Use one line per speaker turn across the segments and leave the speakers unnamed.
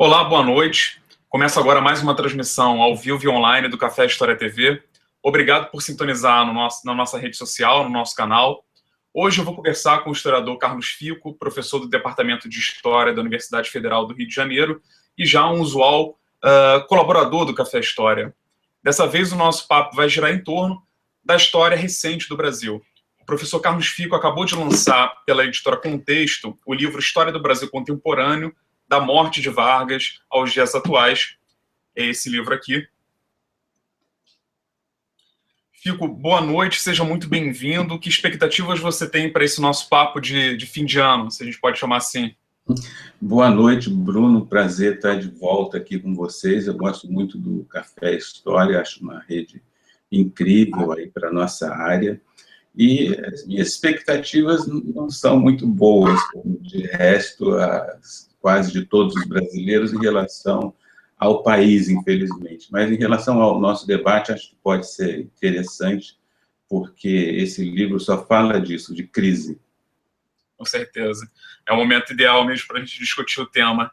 Olá, boa noite. Começa agora mais uma transmissão ao vivo e online do Café História TV. Obrigado por sintonizar na nossa rede social, no nosso canal. Hoje eu vou conversar com o historiador Carlos Fico, professor do Departamento de História da Universidade Federal do Rio de Janeiro e já um usual colaborador do Café História. Dessa vez o nosso papo vai girar em torno da história recente do Brasil. O professor Carlos Fico acabou de lançar pela editora Contexto o livro História do Brasil Contemporâneo, da morte de Vargas aos dias atuais. É esse livro aqui. Fico, boa noite, seja muito bem-vindo. Que expectativas você tem para esse nosso papo de fim de ano, se a gente pode chamar assim?
Boa noite, Bruno. Prazer estar de volta aqui com vocês. Eu gosto muito do Café História, acho uma rede incrível aí para a nossa área. E as minhas expectativas não são muito boas, como de resto, quase de todos os brasileiros, em relação ao país, infelizmente. Mas em relação ao nosso debate, acho que pode ser interessante, porque esse livro só fala disso, de crise.
Com certeza. É o momento ideal mesmo para a gente discutir o tema.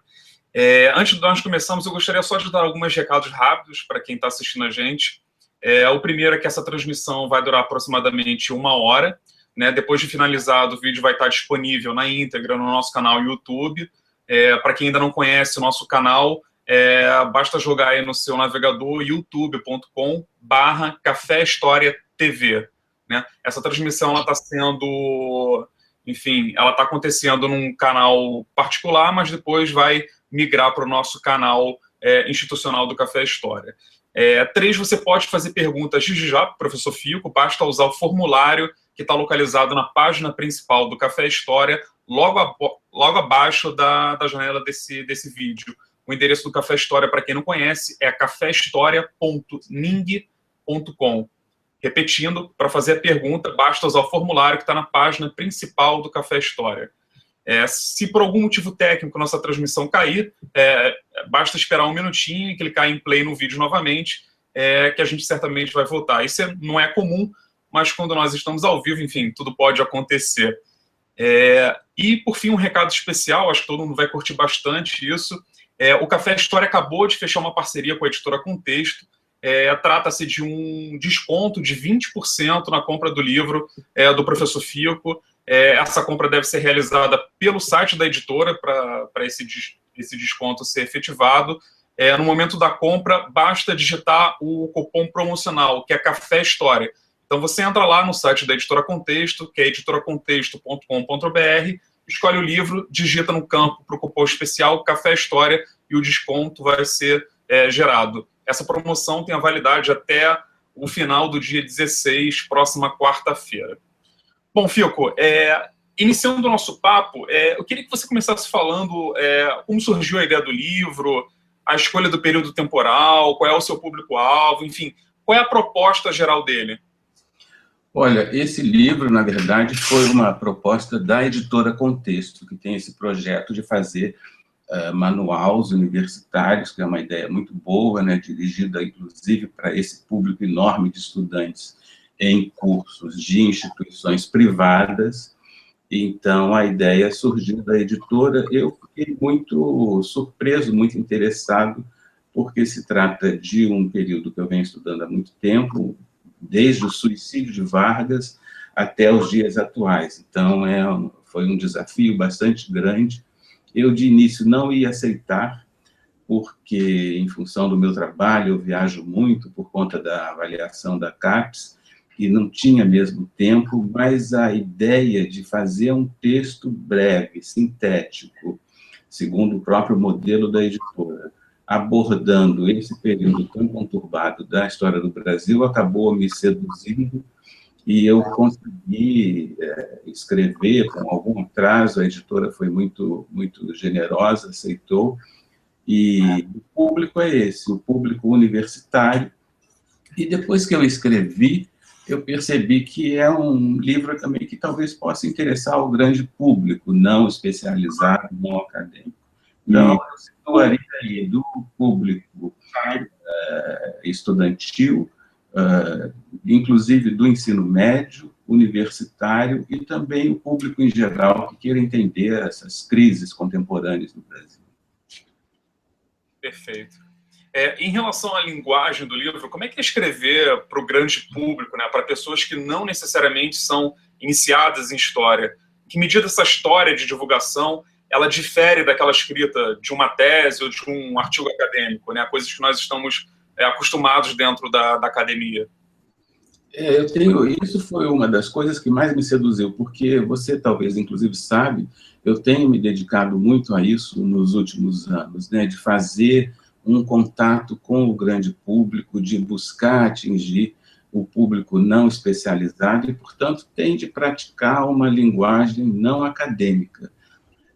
Antes de nós começarmos, eu gostaria só de dar alguns recados rápidos para quem está assistindo a gente. O primeiro é que essa transmissão vai durar aproximadamente 1 hora. Né? Depois de finalizado, o vídeo vai estar disponível na íntegra no nosso canal YouTube. Para quem ainda não conhece o nosso canal, basta jogar aí no seu navegador youtube.com/Café História TV. Né? Essa transmissão está sendo... Enfim, ela está acontecendo num canal particular, mas depois vai migrar para o nosso canal institucional do Café História. 3, você pode fazer perguntas já para o professor Fico, basta usar o formulário que está localizado na página principal do Café História, logo abaixo da janela desse vídeo. O endereço do Café História, para quem não conhece, é caféhistoria.ning.com. Repetindo, para fazer a pergunta, basta usar o formulário que está na página principal do Café História. Se por algum motivo técnico nossa transmissão cair, basta esperar um minutinho e clicar em play no vídeo novamente, que a gente certamente vai voltar. Isso não é comum, mas quando nós estamos ao vivo, enfim, tudo pode acontecer. E, por fim, um recado especial, acho que todo mundo vai curtir bastante isso. O Café História acabou de fechar uma parceria com a editora Contexto. Trata-se de um desconto de 20% na compra do livro do professor Fico. Essa compra deve ser realizada pelo site da editora para esse desconto ser efetivado. No momento da compra, basta digitar o cupom promocional, que é Café História. Então, você entra lá no site da editora Contexto, que é editoracontexto.com.br, escolhe o livro, digita no campo para o cupom especial Café História e o desconto vai ser gerado. Essa promoção tem a validade até o final do dia 16, próxima quarta-feira. Bom, Fico, iniciando o nosso papo, eu queria que você começasse falando como surgiu a ideia do livro, a escolha do período temporal, qual é o seu público-alvo, enfim, qual é a proposta geral dele?
Olha, esse livro, na verdade, foi uma proposta da editora Contexto, que tem esse projeto de fazer manuais universitários, que é uma ideia muito boa, né, dirigida, inclusive, para esse público enorme de estudantes em cursos de instituições privadas. Então, a ideia surgiu da editora. Eu fiquei muito surpreso, muito interessado, porque se trata de um período que eu venho estudando há muito tempo, desde o suicídio de Vargas até os dias atuais. Então, foi um desafio bastante grande. Eu, de início, não ia aceitar, porque, em função do meu trabalho, eu viajo muito por conta da avaliação da CAPES, e não tinha mesmo tempo, mas a ideia de fazer um texto breve, sintético, segundo o próprio modelo da editora, abordando esse período tão conturbado da história do Brasil, acabou me seduzindo, e eu consegui escrever com algum atraso. A editora foi muito, muito generosa, aceitou, e o público é esse, o público universitário. E depois que eu escrevi, eu percebi que é um livro também que talvez possa interessar ao grande público, não especializado, não acadêmico. Então, eu situaria aí do público estudantil, inclusive do ensino médio, universitário, e também o público em geral que queira entender essas crises contemporâneas no Brasil.
Perfeito. Em relação à linguagem do livro, como é que é escrever para o grande público, né, para pessoas que não necessariamente são iniciadas em história? Em que medida essa história de divulgação ela difere daquela escrita de uma tese ou de um artigo acadêmico, né, coisas que nós estamos acostumados dentro da academia?
Isso foi uma das coisas que mais me seduziu, porque você talvez, inclusive, sabe, eu tenho me dedicado muito a isso nos últimos anos, né, de fazer um contato com o grande público, de buscar atingir o público não especializado e, portanto, tem de praticar uma linguagem não acadêmica.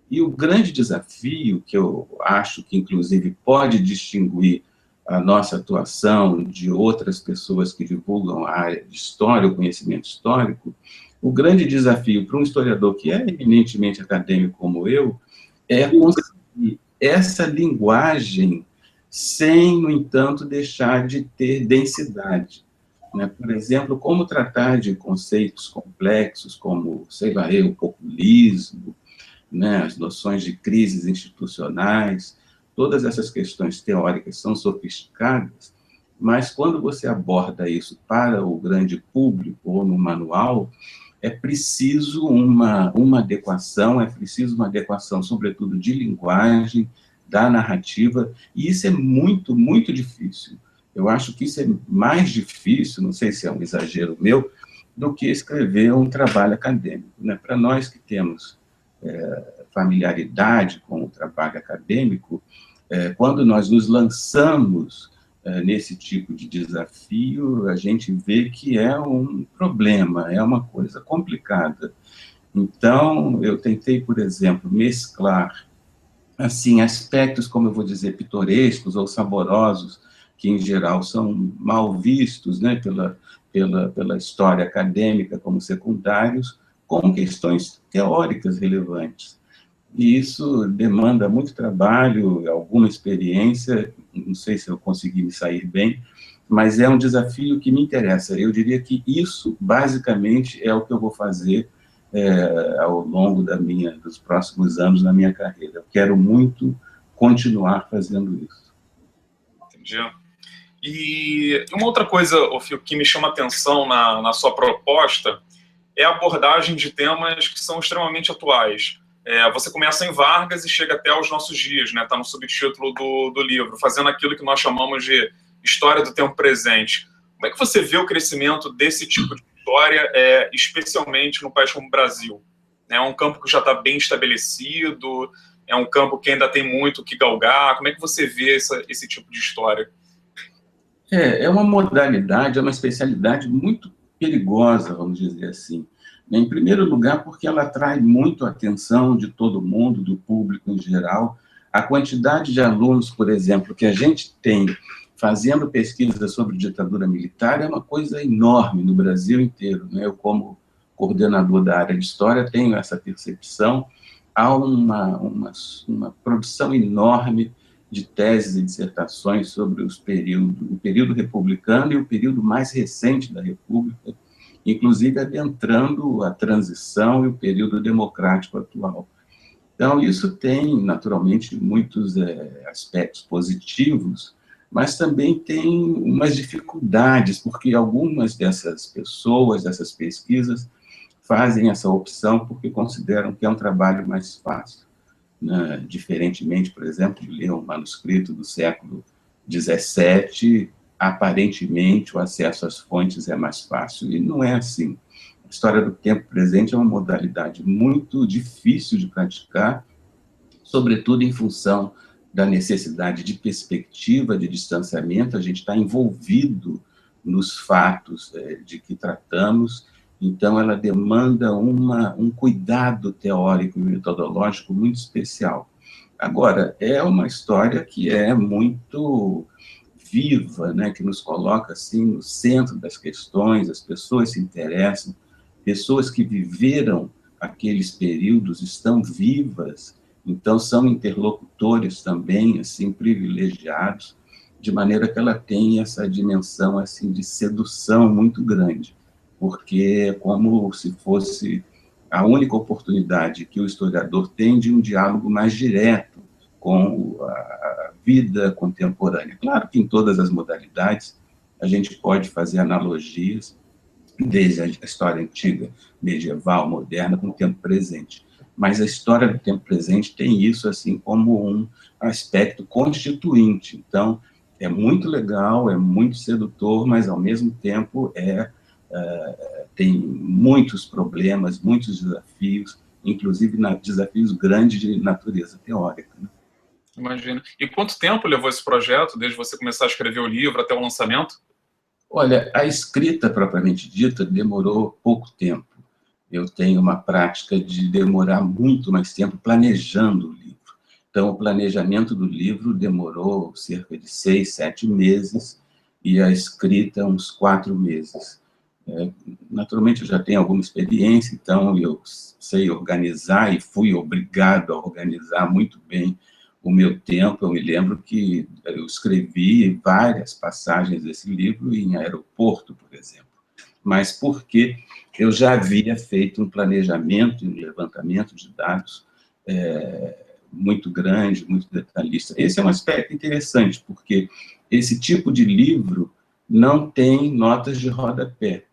E o grande desafio, que eu acho que, inclusive, pode distinguir a nossa atuação de outras pessoas que divulgam a área de história, o conhecimento histórico, o grande desafio para um historiador que é eminentemente acadêmico como eu, é conseguir essa linguagem sem, no entanto, deixar de ter densidade. Né? Por exemplo, como tratar de conceitos complexos como, sei lá, o populismo, né, as noções de crises institucionais, todas essas questões teóricas são sofisticadas, mas quando você aborda isso para o grande público ou no manual, é preciso uma adequação, sobretudo, de linguagem, da narrativa, e isso é muito, muito difícil. Eu acho que isso é mais difícil, não sei se é um exagero meu, do que escrever um trabalho acadêmico. Né? Para nós que temos familiaridade com o trabalho acadêmico, quando nós nos lançamos nesse tipo de desafio, a gente vê que é um problema, é uma coisa complicada. Então, eu tentei, por exemplo, mesclar assim aspectos, como eu vou dizer, pitorescos ou saborosos, que em geral são mal vistos, né, pela história acadêmica como secundários, com questões teóricas relevantes. E isso demanda muito trabalho, alguma experiência, não sei se eu consegui me sair bem, mas é um desafio que me interessa. Eu diria que isso, basicamente, é o que eu vou fazer ao longo dos próximos anos na minha carreira. Eu quero muito continuar fazendo isso.
Entendi. E uma outra coisa, Fio, que me chama a atenção na sua proposta é a abordagem de temas que são extremamente atuais. Você começa em Vargas e chega até aos nossos dias, né? Está no subtítulo do livro, fazendo aquilo que nós chamamos de história do tempo presente. Como é que você vê o crescimento desse tipo de história, especialmente no país como o Brasil? É um campo que já está bem estabelecido, é um campo que ainda tem muito o que galgar. Como é que você vê esse tipo de história?
É uma modalidade, é uma especialidade muito perigosa, vamos dizer assim. Em primeiro lugar, porque ela atrai muito a atenção de todo mundo, do público em geral. A quantidade de alunos, por exemplo, que a gente tem fazendo pesquisa sobre ditadura militar é uma coisa enorme no Brasil inteiro. Né? Eu, como coordenador da área de História, tenho essa percepção. Há uma produção enorme de teses e dissertações sobre o período republicano e o período mais recente da República, inclusive adentrando a transição e o período democrático atual. Então, isso tem, naturalmente, muitos aspectos positivos, mas também tem umas dificuldades, porque algumas dessas pessoas, dessas pesquisas, fazem essa opção porque consideram que é um trabalho mais fácil. Né? Diferentemente, por exemplo, de ler um manuscrito do século XVII, aparentemente o acesso às fontes é mais fácil, e não é assim. A história do tempo presente é uma modalidade muito difícil de praticar, sobretudo em função da necessidade de perspectiva, de distanciamento. A gente está envolvido nos fatos de que tratamos, então ela demanda um cuidado teórico e metodológico muito especial. Agora, é uma história que é muito viva, né, que nos coloca assim no centro das questões, as pessoas se interessam, pessoas que viveram aqueles períodos estão vivas, então são interlocutores também assim privilegiados, de maneira que ela tem essa dimensão assim de sedução muito grande, porque é como se fosse a única oportunidade que o historiador tem de um diálogo mais direto com a vida contemporânea. Claro que em todas as modalidades a gente pode fazer analogias, desde a história antiga, medieval, moderna, com o tempo presente. Mas a história do tempo presente tem isso assim como um aspecto constituinte. Então, é muito legal, é muito sedutor, mas, ao mesmo tempo, tem muitos problemas, muitos desafios, inclusive desafios grandes de natureza teórica, né?
Imagina. E quanto tempo levou esse projeto, desde você começar a escrever o livro até o lançamento?
Olha, a escrita propriamente dita demorou pouco tempo. Eu tenho uma prática de demorar muito mais tempo planejando o livro. Então, o planejamento do livro demorou cerca de 6, 7 meses e a escrita uns 4 meses. Naturalmente, eu já tenho alguma experiência, então eu sei organizar e fui obrigado a organizar muito bem o meu tempo. Eu me lembro que eu escrevi várias passagens desse livro em aeroporto, por exemplo, mas porque eu já havia feito um planejamento, um levantamento de dados muito grande, muito detalhista. Esse é um aspecto interessante, porque esse tipo de livro não tem notas de rodapé.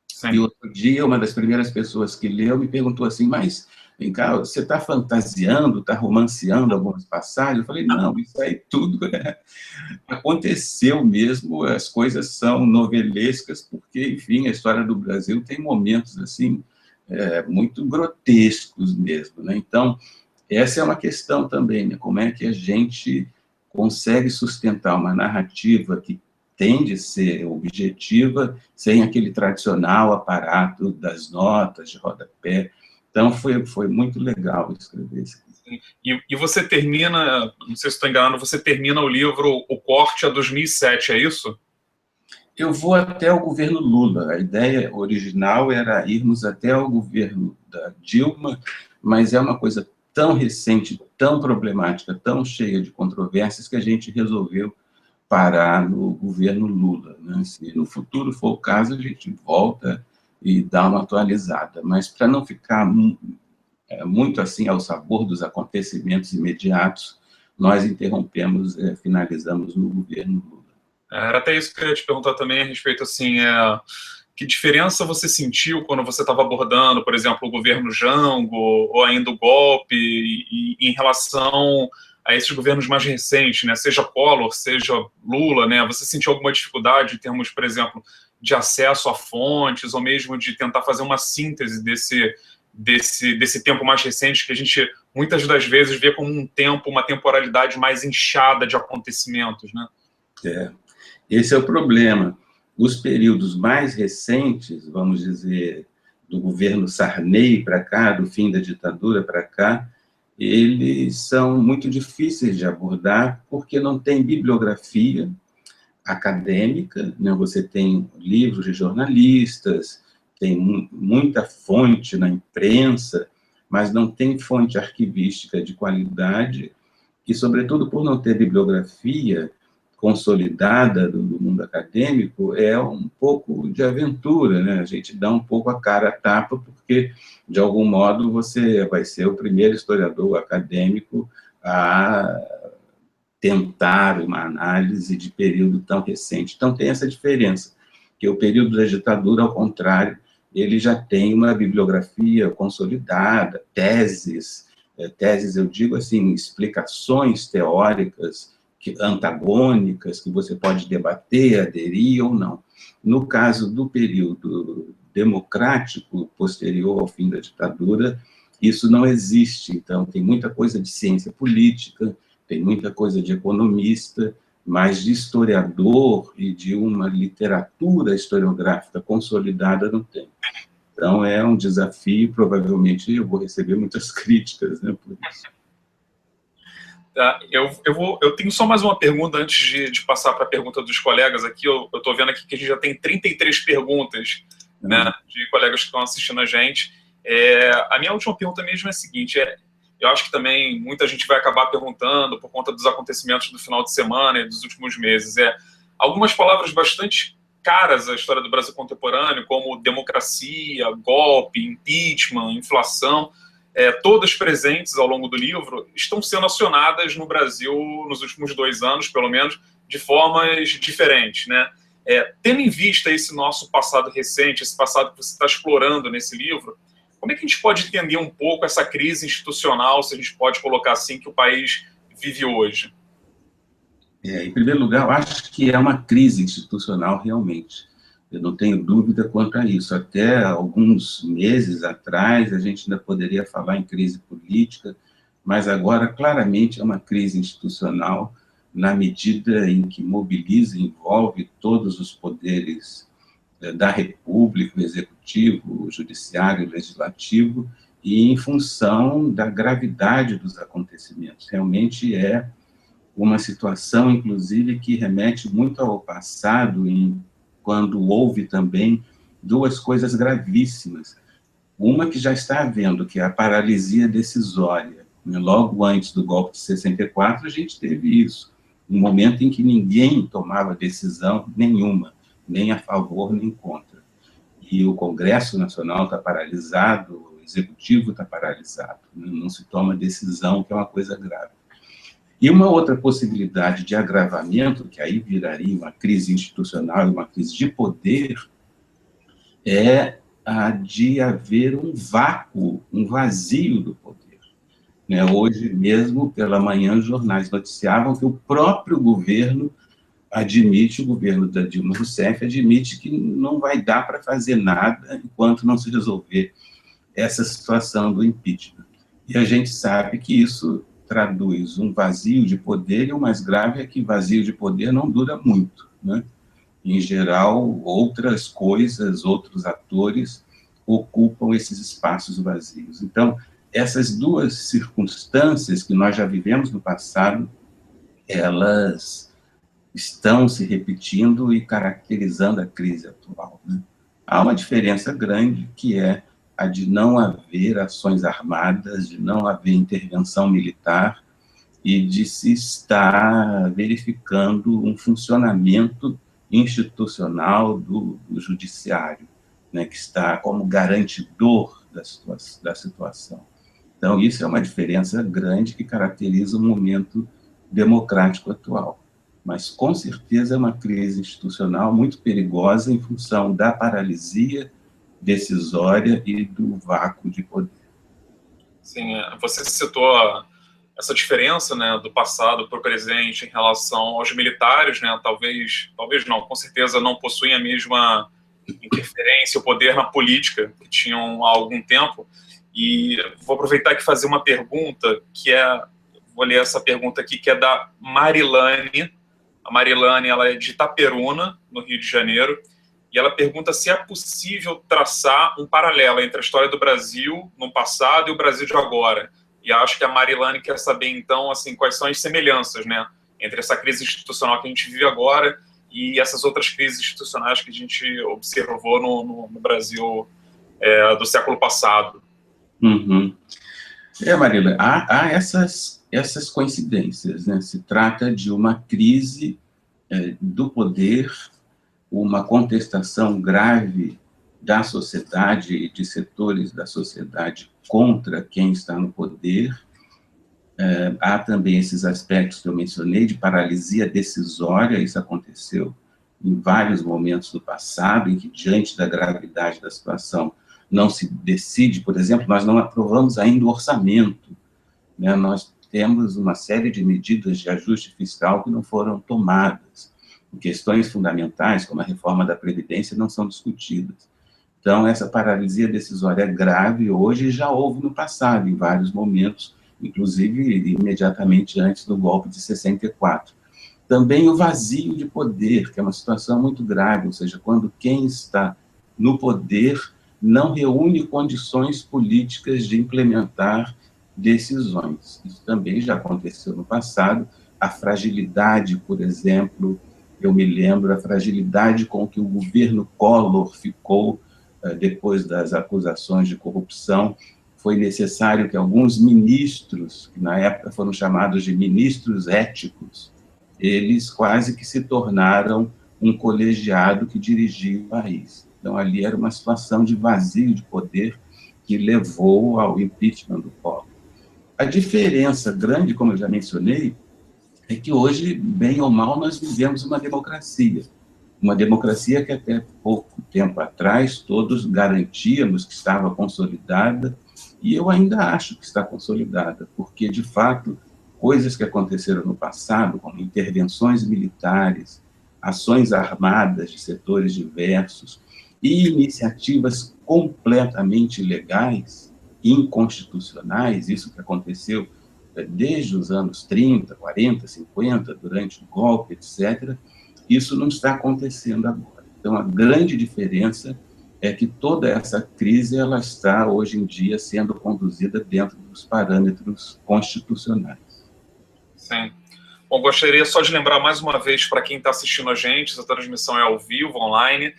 Sim.
E outro dia, uma das primeiras pessoas que leu me perguntou assim, mas, vem cá, você está fantasiando, está romanceando algumas passagens? Eu falei, não, isso aí tudo aconteceu mesmo, as coisas são novelescas, porque, enfim, a história do Brasil tem momentos, assim, muito grotescos mesmo, né? Então, essa é uma questão também, né? Como é que a gente consegue sustentar uma narrativa que tende a ser objetiva, sem aquele tradicional aparato das notas de rodapé. Então, foi muito legal escrever isso.
E você termina, não sei se estou enganado, você termina o livro O Corte a 2007, é isso?
Eu vou até o governo Lula. A ideia original era irmos até o governo da Dilma, mas é uma coisa tão recente, tão problemática, tão cheia de controvérsias, que a gente resolveu parar no governo Lula, né? Se no futuro for o caso, a gente volta e dá uma atualizada, mas para não ficar muito assim ao sabor dos acontecimentos imediatos, nós interrompemos, finalizamos no governo Lula.
Era até isso que eu ia te perguntar também a respeito, assim, que diferença você sentiu quando você estava abordando, por exemplo, o governo Jango, ou ainda o golpe, em relação a esses governos mais recentes, né? Seja Collor, seja Lula, né? Você sentiu alguma dificuldade em termos, por exemplo, de acesso a fontes, ou mesmo de tentar fazer uma síntese desse tempo mais recente, que a gente muitas das vezes vê como um tempo, uma temporalidade mais inchada de acontecimentos, né?
Esse é o problema. Os períodos mais recentes, vamos dizer, do governo Sarney para cá, do fim da ditadura para cá, eles são muito difíceis de abordar, porque não tem bibliografia acadêmica, né? Você tem livros de jornalistas, tem muita fonte na imprensa, mas não tem fonte arquivística de qualidade, e, sobretudo, por não ter bibliografia consolidada do mundo acadêmico, é um pouco de aventura, né? A gente dá um pouco a cara a tapa, porque, de algum modo, você vai ser o primeiro historiador acadêmico a tentar uma análise de período tão recente. Então, tem essa diferença, que o período da ditadura, ao contrário, ele já tem uma bibliografia consolidada, teses, eu digo assim, explicações teóricas, antagônicas, que você pode debater, aderir ou não. No caso do período democrático, posterior ao fim da ditadura, isso não existe. Então, tem muita coisa de ciência política, tem muita coisa de economista, mas de historiador e de uma literatura historiográfica consolidada não tem. Então, é um desafio, provavelmente eu vou receber muitas críticas, né, por isso.
Eu tenho só mais uma pergunta antes de passar para a pergunta dos colegas aqui. Eu estou vendo aqui que a gente já tem 33 perguntas, né, de colegas que estão assistindo a gente. A minha última pergunta mesmo é a seguinte, eu acho que também muita gente vai acabar perguntando por conta dos acontecimentos do final de semana e dos últimos meses. Algumas palavras bastante caras à história do Brasil contemporâneo, como democracia, golpe, impeachment, inflação, todas presentes ao longo do livro, estão sendo acionadas no Brasil nos últimos 2 anos, pelo menos, de formas diferentes, né? Tendo em vista esse nosso passado recente, esse passado que você está explorando nesse livro, como é que a gente pode entender um pouco essa crise institucional, se a gente pode colocar assim, que o país vive hoje?
Em primeiro lugar, eu acho que é uma crise institucional realmente. Eu não tenho dúvida quanto a isso. Até alguns meses atrás, a gente ainda poderia falar em crise política, mas agora, claramente, é uma crise institucional, na medida em que mobiliza e envolve todos os poderes da República, o Executivo, o Judiciário, o Legislativo, e em função da gravidade dos acontecimentos. Realmente é uma situação, inclusive, que remete muito ao passado, quando houve também 2 coisas gravíssimas. Uma que já está havendo, que é a paralisia decisória. Logo antes do golpe de 64, a gente teve isso. Um momento em que ninguém tomava decisão nenhuma, nem a favor, nem contra. E o Congresso Nacional está paralisado, o Executivo está paralisado. Não se toma decisão, que é uma coisa grave. E uma outra possibilidade de agravamento, que aí viraria uma crise institucional e uma crise de poder, é a de haver um vácuo, um vazio do poder. Hoje mesmo, pela manhã, os jornais noticiavam que o próprio governo admite, o governo da Dilma Rousseff admite que não vai dar para fazer nada enquanto não se resolver essa situação do impeachment. E a gente sabe que isso traduz um vazio de poder, e o mais grave é que vazio de poder não dura muito, né? Em geral, outras coisas, outros atores ocupam esses espaços vazios. Então, essas 2 circunstâncias que nós já vivemos no passado, elas estão se repetindo e caracterizando a crise atual, né? Há uma diferença grande, que é a de não haver ações armadas, de não haver intervenção militar e de se estar verificando um funcionamento institucional do judiciário, né, que está como garantidor da situação. Então, isso é uma diferença grande que caracteriza o momento democrático atual. Mas, com certeza, é uma crise institucional muito perigosa em função da paralisia decisória e do vácuo de poder.
Sim, você citou essa diferença, né, do passado para o presente em relação aos militares, né, talvez não, com certeza não possuem a mesma interferência, o poder na política que tinham há algum tempo. E vou aproveitar aqui e fazer uma pergunta, vou ler essa pergunta aqui, que é da Marilane. A Marilane, ela é de Itaperuna, no Rio de Janeiro, e ela pergunta se é possível traçar um paralelo entre a história do Brasil no passado e o Brasil de agora. E acho que a Marilane quer saber, então, assim, quais são as semelhanças, né, entre essa crise institucional que a gente vive agora e essas outras crises institucionais que a gente observou no Brasil do século passado.
Uhum. Marília, há essas coincidências, né? Se trata de uma crise do poder, uma contestação grave da sociedade e de setores da sociedade contra quem está no poder. Há também esses aspectos que eu mencionei de paralisia decisória. Isso aconteceu em vários momentos do passado, em que, diante da gravidade da situação, não se decide. Por exemplo, nós não aprovamos ainda o orçamento, né? Nós temos uma série de medidas de ajuste fiscal que não foram tomadas. Questões fundamentais, como a reforma da Previdência, não são discutidas. Então, essa paralisia decisória é grave hoje e já houve no passado, em vários momentos, inclusive imediatamente antes do golpe de 64. Também o vazio de poder, que é uma situação muito grave, ou seja, quando quem está no poder não reúne condições políticas de implementar decisões. Isso também já aconteceu no passado. A fragilidade, por exemplo, eu me lembro da fragilidade com que o governo Collor ficou depois das acusações de corrupção. Foi necessário que alguns ministros, que na época foram chamados de ministros éticos, eles quase que se tornaram um colegiado que dirigia o país. Então, ali era uma situação de vazio de poder que levou ao impeachment do Collor. A diferença grande, como eu já mencionei, é que hoje, bem ou mal, nós vivemos uma democracia que até pouco tempo atrás todos garantíamos que estava consolidada, e eu ainda acho que está consolidada, porque, de fato, coisas que aconteceram no passado, como intervenções militares, ações armadas de setores diversos e iniciativas completamente ilegais, inconstitucionais, isso que aconteceu desde os anos 30, 40, 50, durante o golpe, etc., isso não está acontecendo agora. Então, a grande diferença é que toda essa crise ela está, hoje em dia, sendo conduzida dentro dos parâmetros constitucionais.
Sim. Bom, gostaria só de lembrar mais uma vez para quem está assistindo a gente, essa transmissão é ao vivo, online.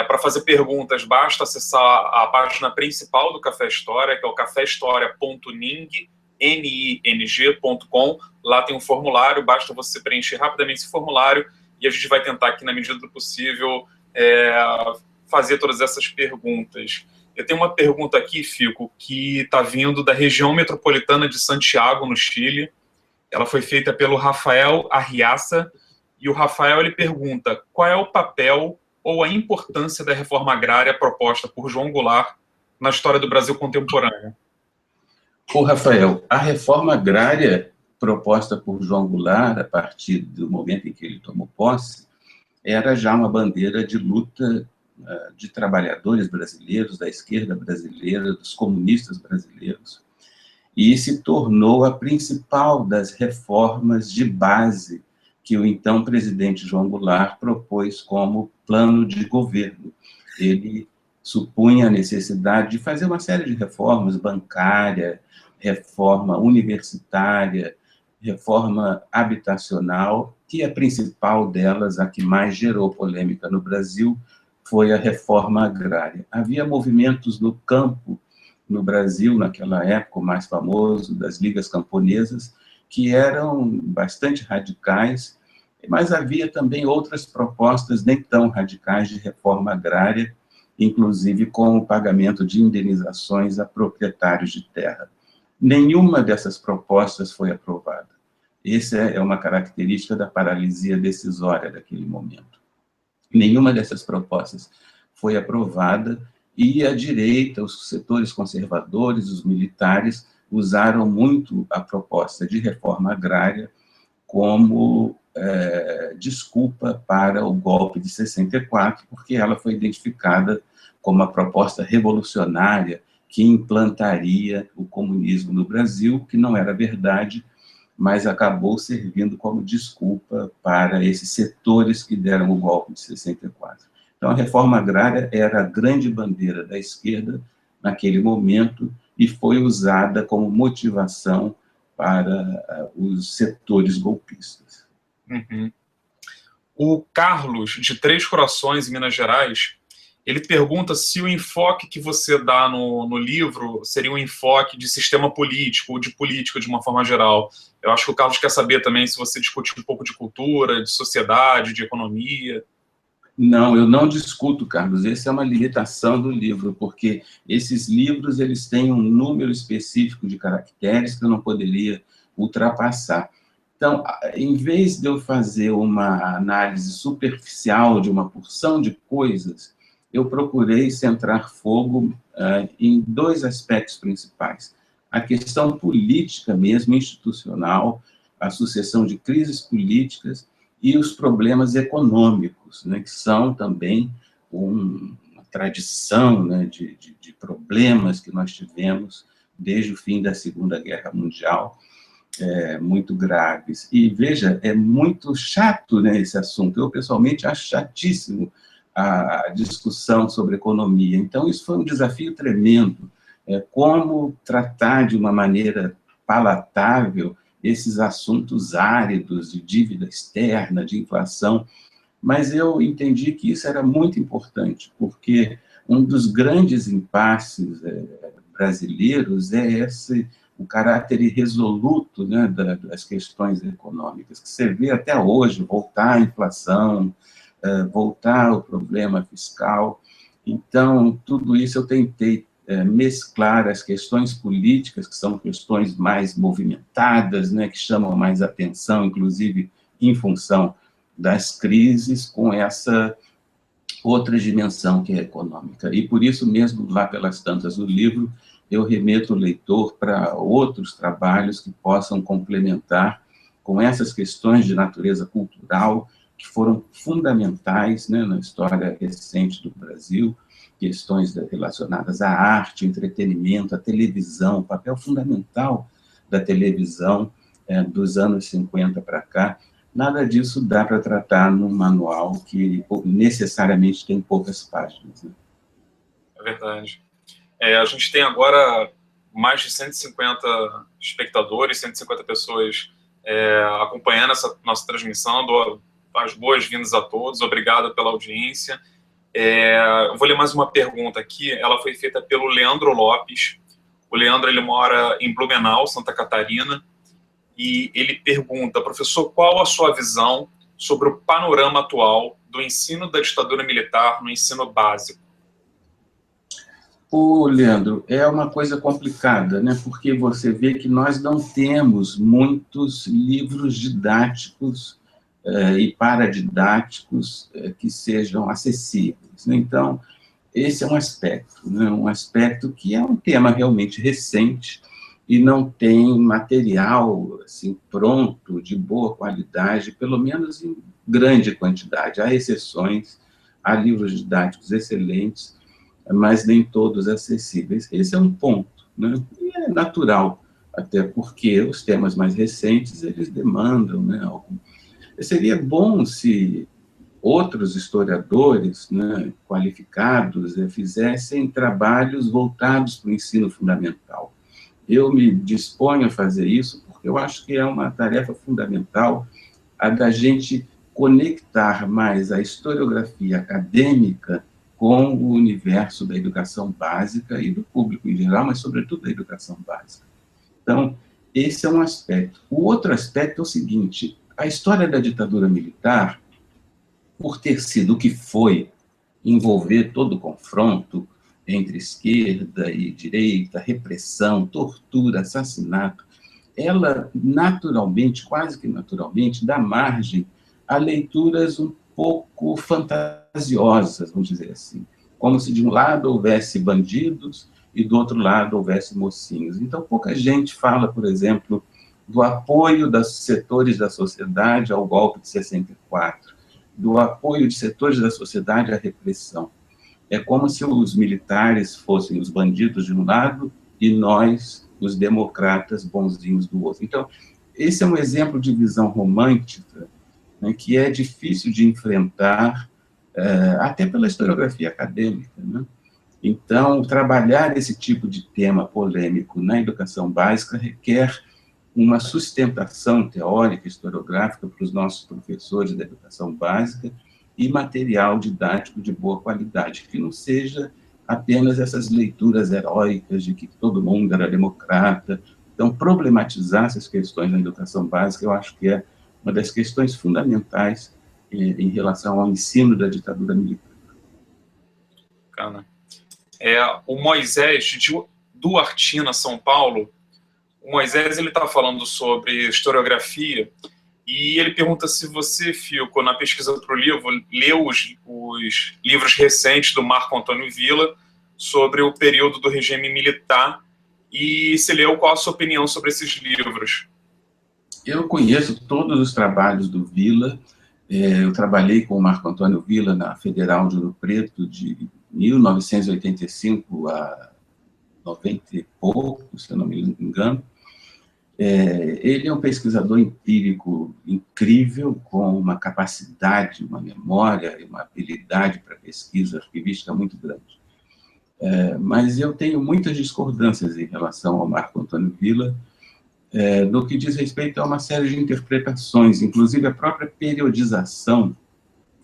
Para fazer perguntas, basta acessar a página principal do Café História, que é o cafehistoria.ning.com. Lá tem um formulário, basta você preencher rapidamente esse formulário e a gente vai tentar aqui, na medida do possível, fazer todas essas perguntas. Eu tenho uma pergunta aqui, Fico, que está vindo da região metropolitana de Santiago, no Chile. Ela foi feita pelo Rafael Arriaça, e o Rafael ele pergunta qual é o papel ou a importância da reforma agrária proposta por João Goulart na história do Brasil contemporâneo.
Ô, Rafael, a reforma agrária proposta por João Goulart, a partir do momento em que ele tomou posse, era já uma bandeira de luta de trabalhadores brasileiros, da esquerda brasileira, dos comunistas brasileiros, e se tornou a principal das reformas de base que o então presidente João Goulart propôs como plano de governo. Ele supunha a necessidade de fazer uma série de reformas bancária, reforma universitária, reforma habitacional, que a principal delas, a que mais gerou polêmica no Brasil, foi a reforma agrária. Havia movimentos no campo, no Brasil, naquela época, o mais famoso, das ligas camponesas, que eram bastante radicais, mas havia também outras propostas nem tão radicais de reforma agrária, inclusive com o pagamento de indenizações a proprietários de terra. Nenhuma dessas propostas foi aprovada. Essa é uma característica da paralisia decisória daquele momento. Nenhuma dessas propostas foi aprovada, e a direita, os setores conservadores, os militares, usaram muito a proposta de reforma agrária como desculpa para o golpe de 64, porque ela foi identificada como uma proposta revolucionária que implantaria o comunismo no Brasil, que não era verdade, mas acabou servindo como desculpa para esses setores que deram o golpe de 64. Então, a reforma agrária era a grande bandeira da esquerda naquele momento e foi usada como motivação para os setores golpistas.
Uhum. O Carlos, de Três Corações, em Minas Gerais, ele pergunta se o enfoque que você dá no livro seria um enfoque de sistema político ou de política de uma forma geral. Eu acho que o Carlos quer saber também se você discute um pouco de cultura, de sociedade, de economia.
Não, eu não discuto, Carlos. Essa é uma limitação do livro, porque esses livros eles têm um número específico de caracteres que eu não poderia ultrapassar. Então, em vez de eu fazer uma análise superficial de uma porção de coisas, eu procurei centrar fogo em dois aspectos principais. A questão política mesmo, institucional, a sucessão de crises políticas e os problemas econômicos, né, que são também uma tradição, né, de problemas que nós tivemos desde o fim da Segunda Guerra Mundial, muito graves. E, veja, é muito chato, né, esse assunto. Eu, pessoalmente, acho chatíssimo a discussão sobre economia. Então, isso foi um desafio tremendo. Como tratar de uma maneira palatável esses assuntos áridos de dívida externa, de inflação, mas eu entendi que isso era muito importante, porque um dos grandes impasses brasileiros é o caráter irresoluto, né, das questões econômicas, que você vê até hoje, voltar a inflação, voltar o problema fiscal. Então, tudo isso eu tentei mesclar as questões políticas, que são questões mais movimentadas, né, que chamam mais atenção, inclusive em função das crises, com essa outra dimensão que é econômica. E por isso mesmo, lá pelas tantas do livro, eu remeto o leitor para outros trabalhos que possam complementar com essas questões de natureza cultural, que foram fundamentais, né, na história recente do Brasil, questões relacionadas à arte, entretenimento, à televisão, o papel fundamental da televisão dos anos 50 para cá. Nada disso dá para tratar num manual que necessariamente tem poucas páginas. Né?
É verdade. A gente tem agora mais de 150 espectadores, 150 pessoas acompanhando essa nossa transmissão. Dou as boas-vindas a todos, obrigado pela audiência. Eu vou ler mais uma pergunta aqui, ela foi feita pelo Leandro Lopes. O Leandro, ele mora em Blumenau, Santa Catarina, e ele pergunta: professor, qual a sua visão sobre o panorama atual do ensino da ditadura militar no ensino básico?
Leandro, é uma coisa complicada, né? Porque você vê que nós não temos muitos livros didáticos e paradidáticos que sejam acessíveis. Né? Então, esse é um aspecto, né? Um aspecto que é um tema realmente recente e não tem material assim, pronto, de boa qualidade, pelo menos em grande quantidade. Há exceções, há livros didáticos excelentes, mas nem todos acessíveis. Esse é um ponto, né? E é natural, até porque os temas mais recentes, eles demandam, né, algum... Seria bom se outros historiadores, né, qualificados fizessem trabalhos voltados para o ensino fundamental. Eu me disponho a fazer isso porque eu acho que é uma tarefa fundamental a da gente conectar mais a historiografia acadêmica com o universo da educação básica e do público em geral, mas, sobretudo, da educação básica. Então, esse é um aspecto. O outro aspecto é o seguinte: a história da ditadura militar, por ter sido o que foi, envolver todo o confronto entre esquerda e direita, repressão, tortura, assassinato, ela naturalmente, quase que naturalmente, dá margem a leituras um pouco fantasiosas, vamos dizer assim, como se de um lado houvesse bandidos e do outro lado houvesse mocinhos. Então, pouca gente fala, por exemplo, do apoio dos setores da sociedade ao golpe de 64, do apoio de setores da sociedade à repressão. É como se os militares fossem os bandidos de um lado e nós, os democratas bonzinhos do outro. Então, esse é um exemplo de visão romântica, né, que é difícil de enfrentar, até pela historiografia acadêmica. Né? Então, trabalhar esse tipo de tema polêmico na educação básica requer uma sustentação teórica, historiográfica para os nossos professores da educação básica e material didático de boa qualidade, que não seja apenas essas leituras heróicas de que todo mundo era democrata. Então, problematizar essas questões na educação básica, eu acho que é uma das questões fundamentais em relação ao ensino da ditadura militar.
Bacana. O Moisés, de Duartina, São Paulo, o Moisés está falando sobre historiografia e ele pergunta se você, Fico, na pesquisa para o livro, leu os livros recentes do Marco Antônio Villa sobre o período do regime militar e se leu, qual a sua opinião sobre esses livros?
Eu conheço todos os trabalhos do Villa. Eu trabalhei com o Marco Antônio Villa na Federal de Ouro Preto de 1985 a 90 e pouco, se eu não me engano. Ele é um pesquisador empírico incrível, com uma capacidade, uma memória e uma habilidade para pesquisa arquivística muito grande. Mas eu tenho muitas discordâncias em relação ao Marco Antônio Villa, no que diz respeito a uma série de interpretações, inclusive a própria periodização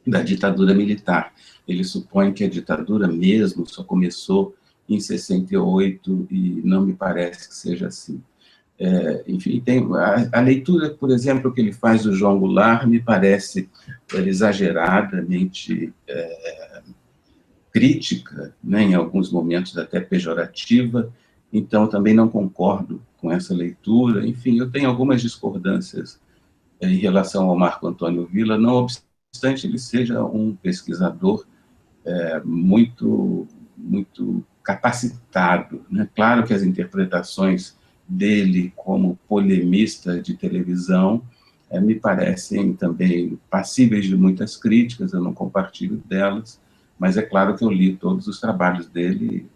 da ditadura militar. Ele supõe que a ditadura mesmo só começou em 68 e não me parece que seja assim. Enfim, tem a leitura, por exemplo, que ele faz do João Goulart me parece exageradamente crítica, né, em alguns momentos até pejorativa, então também não concordo com essa leitura. Enfim, eu tenho algumas discordâncias em relação ao Marco Antônio Villa, não obstante ele seja um pesquisador muito capacitado, né? Claro que as interpretações dele como polemista de televisão me parecem também passíveis de muitas críticas, eu não compartilho delas, mas é claro que eu li todos os trabalhos dele,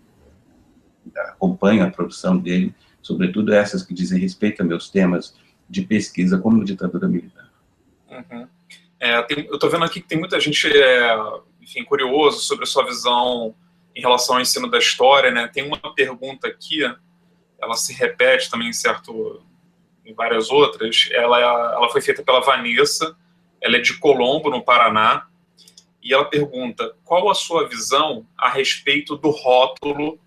acompanho a produção dele, sobretudo essas que dizem respeito a meus temas de pesquisa como ditadura militar.
Uhum. Eu estou vendo aqui que tem muita gente, enfim, curioso sobre a sua visão em relação ao ensino da história, né? Tem uma pergunta aqui, ela se repete também em várias outras. Ela foi feita pela Vanessa, ela é de Colombo, no Paraná, e ela pergunta: qual a sua visão a respeito do rótulo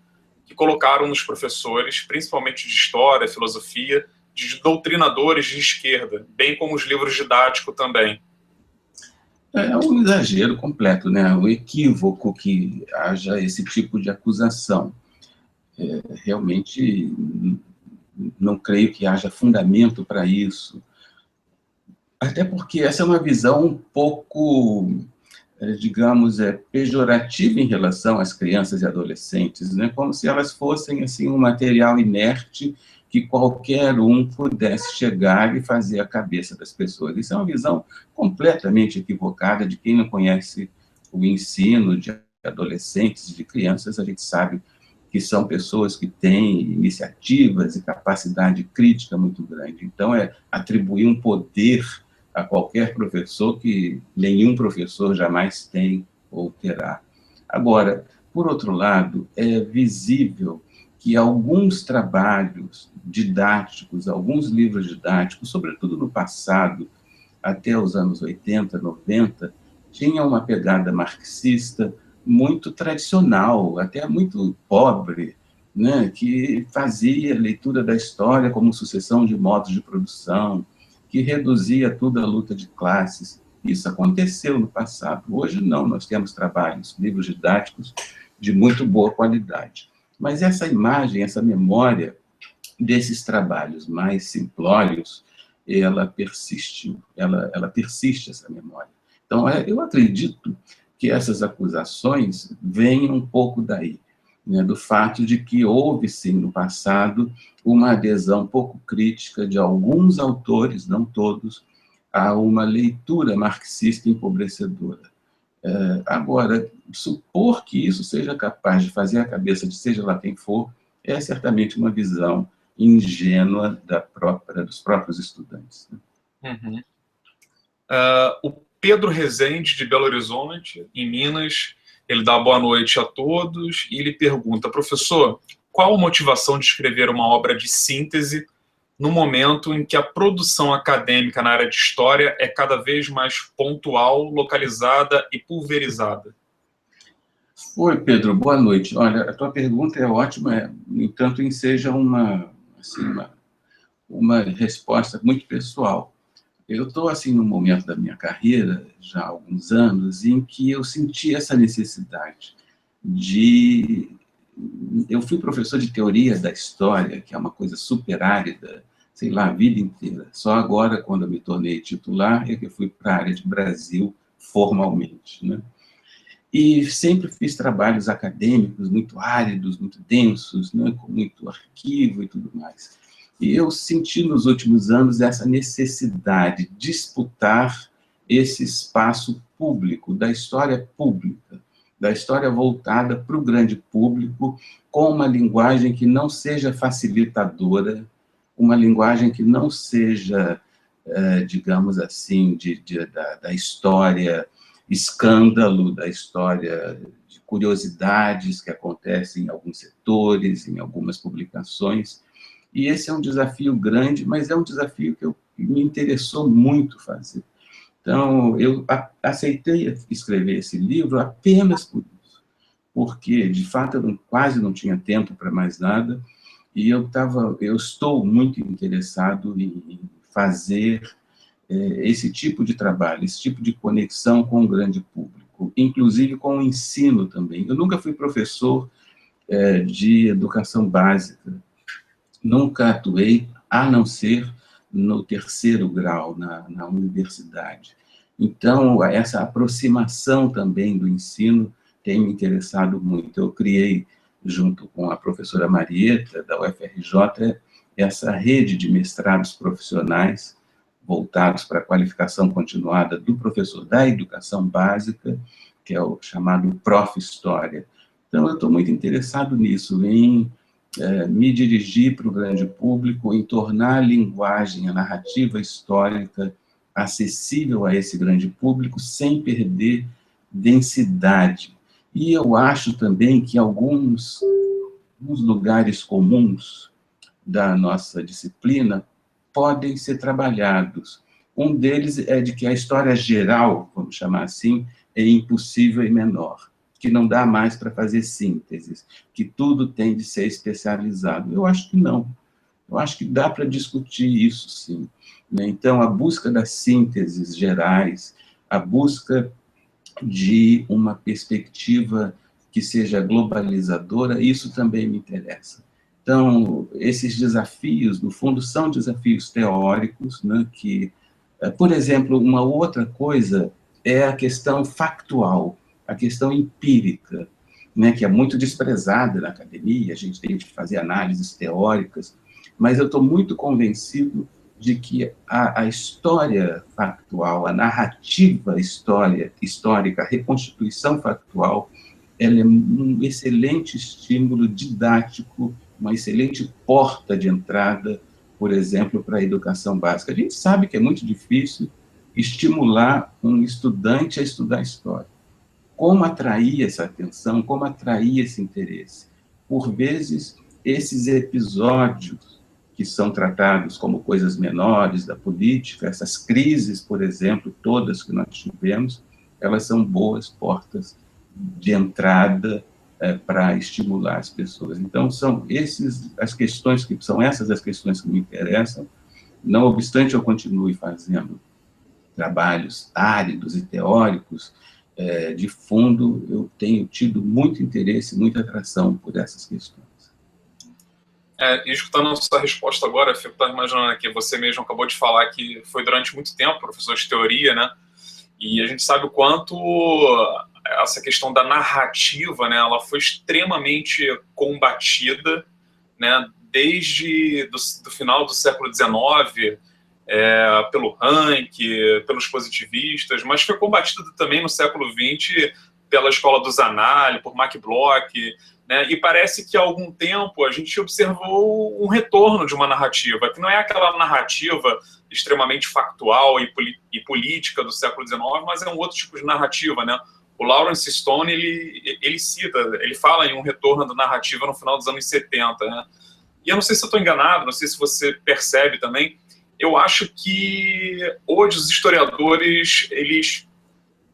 que colocaram nos professores, principalmente de história, filosofia, de doutrinadores de esquerda, bem como os livros didáticos também?
É um exagero completo, né? Um equívoco que haja esse tipo de acusação. Realmente não creio que haja fundamento para isso. Até porque essa é uma visão um pouco, digamos, pejorativa em relação às crianças e adolescentes, né? Como se elas fossem assim um material inerte que qualquer um pudesse chegar e fazer a cabeça das pessoas. Isso é uma visão completamente equivocada de quem não conhece o ensino de adolescentes e de crianças. A gente sabe que são pessoas que têm iniciativas e capacidade crítica muito grande. Então, atribuir um poder a qualquer professor que nenhum professor jamais tem ou terá. Agora, por outro lado, é visível que alguns trabalhos didáticos, alguns livros didáticos, sobretudo no passado, até os anos 80, 90, tinham uma pegada marxista muito tradicional, até muito pobre, né, que fazia leitura da história como sucessão de modos de produção, que reduzia tudo à luta de classes. Isso aconteceu no passado. Hoje não, nós temos trabalhos, livros didáticos de muito boa qualidade. Mas essa imagem, essa memória desses trabalhos mais simplórios, ela persiste, ela persiste, essa memória. Então, eu acredito que essas acusações vêm um pouco daí, né, do fato de que houve, sim, no passado, uma adesão pouco crítica de alguns autores, não todos, a uma leitura marxista empobrecedora. Agora, supor que isso seja capaz de fazer a cabeça de seja lá quem for, é certamente uma visão ingênua dos próprios estudantes.
Uhum. O Pedro Rezende, de Belo Horizonte, em Minas, ele dá boa noite a todos e ele pergunta: professor, qual a motivação de escrever uma obra de síntese no momento em que a produção acadêmica na área de história é cada vez mais pontual, localizada e pulverizada?
Oi, Pedro, boa noite. Olha, a tua pergunta é ótima, no entanto, enseja uma resposta muito pessoal. Eu estou, assim, num momento da minha carreira, já há alguns anos, em que eu senti essa necessidade de... Eu fui professor de teoria da história, que é uma coisa super árida, sei lá, a vida inteira. Só agora, quando eu me tornei titular, é que eu fui para a área de Brasil formalmente, né? E sempre fiz trabalhos acadêmicos muito áridos, muito densos, né, com muito arquivo e tudo mais. E eu senti nos últimos anos essa necessidade de disputar esse espaço público, da história pública, da história voltada para o grande público, com uma linguagem que não seja facilitadora, uma linguagem que não seja, digamos assim, da história escândalo, da história de curiosidades que acontecem em alguns setores, em algumas publicações. E esse é um desafio grande, mas é um desafio que me interessou muito fazer. Então, eu aceitei escrever esse livro apenas por isso, porque, de fato, eu quase não tinha tempo para mais nada, e eu estou muito interessado em fazer esse tipo de trabalho, esse tipo de conexão com o grande público. público, inclusive com o ensino também. Eu nunca fui professor de educação básica, nunca atuei, a não ser no terceiro grau, na universidade. Então, essa aproximação também do ensino tem me interessado muito. Eu criei, junto com a professora Marieta, da UFRJ, essa rede de mestrados profissionais voltados para a qualificação continuada do professor da educação básica, que é o chamado Prof. História. Então, eu estou muito interessado nisso, em me dirigir para o grande público, em tornar a linguagem, a narrativa histórica acessível a esse grande público, sem perder densidade. E eu acho também que alguns lugares comuns da nossa disciplina podem ser trabalhados. Um deles é de que a história geral, vamos chamar assim, é impossível e menor, que não dá mais para fazer sínteses, que tudo tem de ser especializado. Eu acho que não. Eu acho que dá para discutir isso, sim. Então, a busca das sínteses gerais, a busca de uma perspectiva que seja globalizadora, isso também me interessa. Então, esses desafios, no fundo, são desafios teóricos, né, que, por exemplo, uma outra coisa é a questão factual, a questão empírica, né, que é muito desprezada na academia, a gente tem que fazer análises teóricas, mas eu estou muito convencido de que a história factual, a narrativa histórica, a reconstituição factual, ela é um excelente estímulo didático, uma excelente porta de entrada, por exemplo, para a educação básica. A gente sabe que é muito difícil estimular um estudante a estudar história. Como atrair essa atenção, como atrair esse interesse? Por vezes, esses episódios que são tratados como coisas menores da política, essas crises, por exemplo, todas que nós tivemos, elas são boas portas de entrada para estimular as pessoas. Então, são essas as questões que me interessam. Não obstante eu continue fazendo trabalhos áridos e teóricos, de fundo, eu tenho tido muito interesse, muita atração por essas questões.
E escutando a sua resposta agora, eu fico imaginando que você mesmo acabou de falar que foi durante muito tempo professor de teoria, né? E a gente sabe o quanto essa questão da narrativa, né, ela foi extremamente combatida, né, desde do final do século XIX, pelo Ranke, pelos positivistas, mas foi combatida também no século XX pela escola do Zanardi, por Max Bloch, né? E parece que há algum tempo a gente observou um retorno de uma narrativa, que não é aquela narrativa extremamente factual e política do século XIX, mas é um outro tipo de narrativa, né? O Lawrence Stone, ele fala em um retorno da narrativa no final dos anos 70, né? E eu não sei se eu estou enganado, não sei se você percebe também, eu acho que hoje os historiadores, eles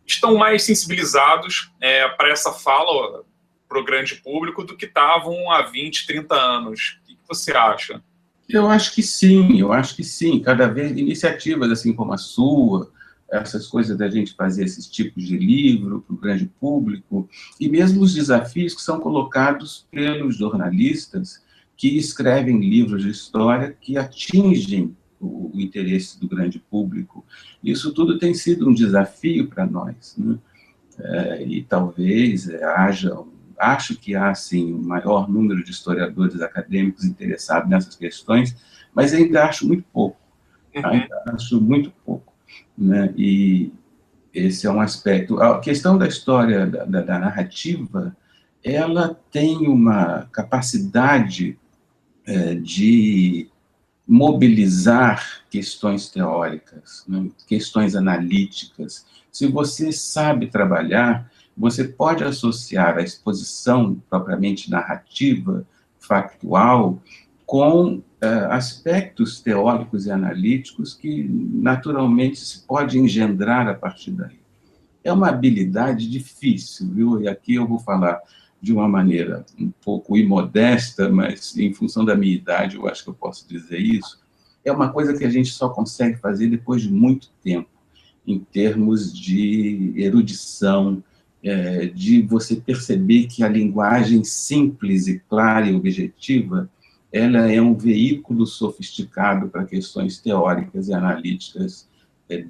estão mais sensibilizados para essa fala para o grande público do que estavam há 20, 30 anos. O que você acha?
Eu acho que sim. Cada vez iniciativas assim como a sua, essas coisas da gente fazer esses tipos de livro para o grande público, e mesmo os desafios que são colocados pelos jornalistas que escrevem livros de história que atingem o interesse do grande público. Isso tudo tem sido um desafio para nós, né? E talvez acho que há, sim, um maior número de historiadores acadêmicos interessados nessas questões, mas ainda acho muito pouco. Né? E esse é um aspecto. A questão da história, da narrativa, ela tem uma capacidade de mobilizar questões teóricas, né? Questões analíticas. Se você sabe trabalhar, você pode associar a exposição propriamente narrativa, factual, com aspectos teóricos e analíticos que, naturalmente, se pode engendrar a partir daí. É uma habilidade difícil, viu? E aqui eu vou falar de uma maneira um pouco imodesta, mas em função da minha idade, eu acho que eu posso dizer isso, é uma coisa que a gente só consegue fazer depois de muito tempo, em termos de erudição, de você perceber que a linguagem simples e clara e objetiva, ela é um veículo sofisticado para questões teóricas e analíticas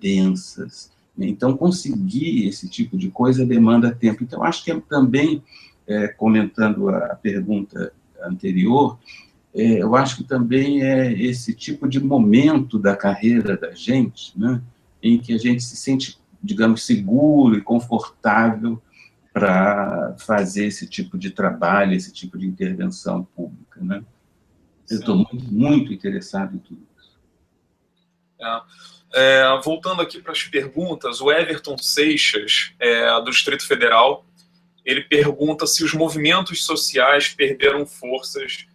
densas. Então, conseguir esse tipo de coisa demanda tempo. Então, acho que também, comentando a pergunta anterior, eu acho que também é esse tipo de momento da carreira da gente, né, em que a gente se sente, digamos, seguro e confortável para fazer esse tipo de trabalho, esse tipo de intervenção pública, né? Eu estou muito, muito interessado em tudo isso.
Voltando aqui para as perguntas, o Everton Seixas, do Distrito Federal, ele pergunta se os movimentos sociais perderam forças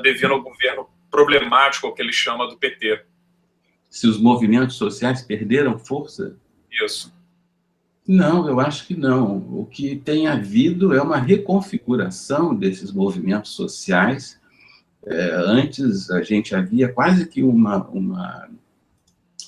devido ao governo problemático, que ele chama, do PT.
Se os movimentos sociais perderam força?
Isso.
Não, eu acho que não. O que tem havido é uma reconfiguração desses movimentos sociais. Antes, a gente havia quase que uma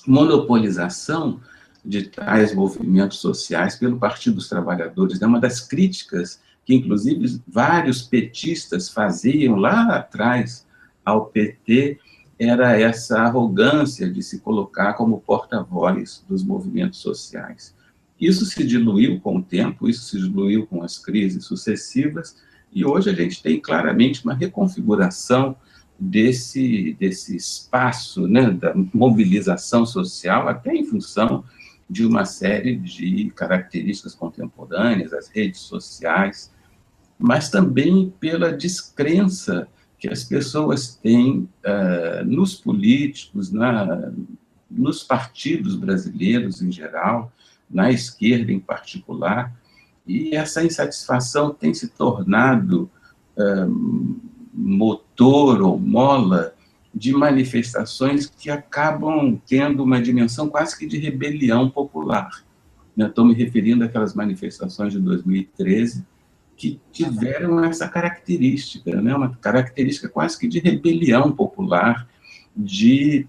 monopolização de tais movimentos sociais pelo Partido dos Trabalhadores. É uma das críticas que, inclusive, vários petistas faziam lá atrás ao PT, era essa arrogância de se colocar como porta-voz dos movimentos sociais. Isso se diluiu com o tempo, isso se diluiu com as crises sucessivas, e hoje a gente tem claramente uma reconfiguração desse espaço, né, da mobilização social, até em função de uma série de características contemporâneas, as redes sociais, mas também pela descrença que as pessoas têm nos políticos, nos partidos brasileiros em geral, na esquerda em particular, e essa insatisfação tem se tornado motor ou mola de manifestações que acabam tendo uma dimensão quase que de rebelião popular. Estou me referindo àquelas manifestações de 2013 que tiveram essa característica, né? Uma característica quase que de rebelião popular, de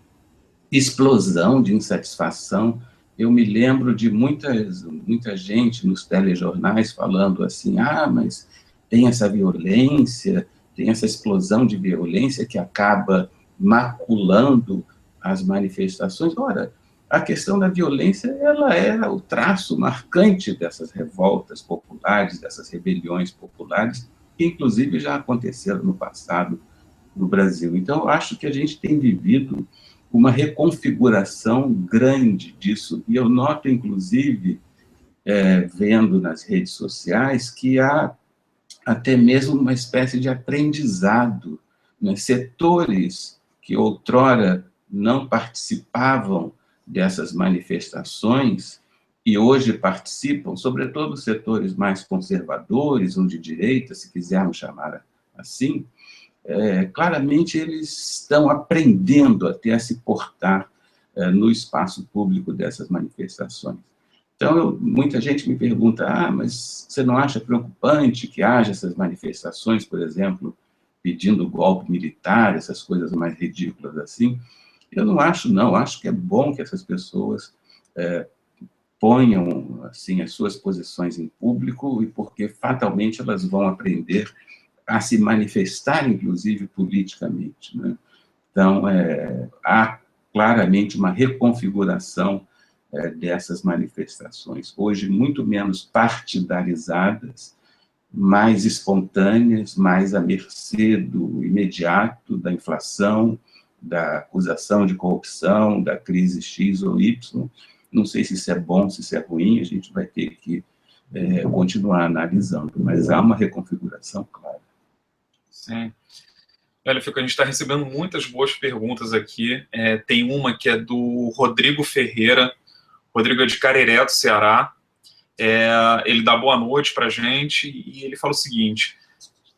explosão de insatisfação. Eu me lembro de muita gente nos telejornais falando assim, mas tem essa violência, tem essa explosão de violência que acaba maculando as manifestações. Ora, a questão da violência, ela é o traço marcante dessas revoltas populares, dessas rebeliões populares, que inclusive já aconteceram no passado no Brasil. Então, eu acho que a gente tem vivido uma reconfiguração grande disso, e eu noto, inclusive, vendo nas redes sociais, que há até mesmo uma espécie de aprendizado, né? Setores que outrora não participavam dessas manifestações e hoje participam, sobretudo setores mais conservadores ou de direita, se quisermos chamar assim, claramente eles estão aprendendo até a se portar no espaço público dessas manifestações. Então, muita gente me pergunta, mas você não acha preocupante que haja essas manifestações, por exemplo, pedindo golpe militar, essas coisas mais ridículas assim? Eu não acho, não. Acho que é bom que essas pessoas ponham assim, as suas posições em público, e porque fatalmente elas vão aprender a se manifestar, inclusive, politicamente, né? Então, há claramente uma reconfiguração dessas manifestações, hoje muito menos partidarizadas, mais espontâneas, mais à mercê do imediato, da inflação, da acusação de corrupção, da crise X ou Y. Não sei se isso é bom, se isso é ruim, a gente vai ter que continuar analisando, mas há uma reconfiguração clara.
Sim. Olha, Fico, a gente está recebendo muitas boas perguntas aqui. Tem uma que é do Rodrigo Ferreira. Rodrigo é de Careré, do Ceará. Ele dá boa noite para a gente e ele fala o seguinte: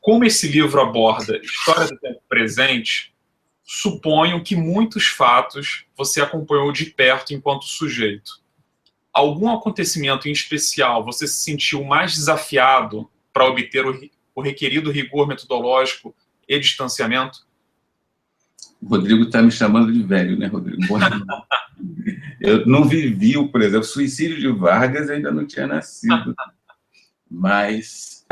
como esse livro aborda história do tempo presente, suponho que muitos fatos você acompanhou de perto enquanto sujeito. Algum acontecimento em especial você se sentiu mais desafiado para obter o requerido rigor metodológico e distanciamento?
O Rodrigo está me chamando de velho, né, Rodrigo? Eu não vivi, por exemplo, o suicídio de Vargas, ainda não tinha nascido. mas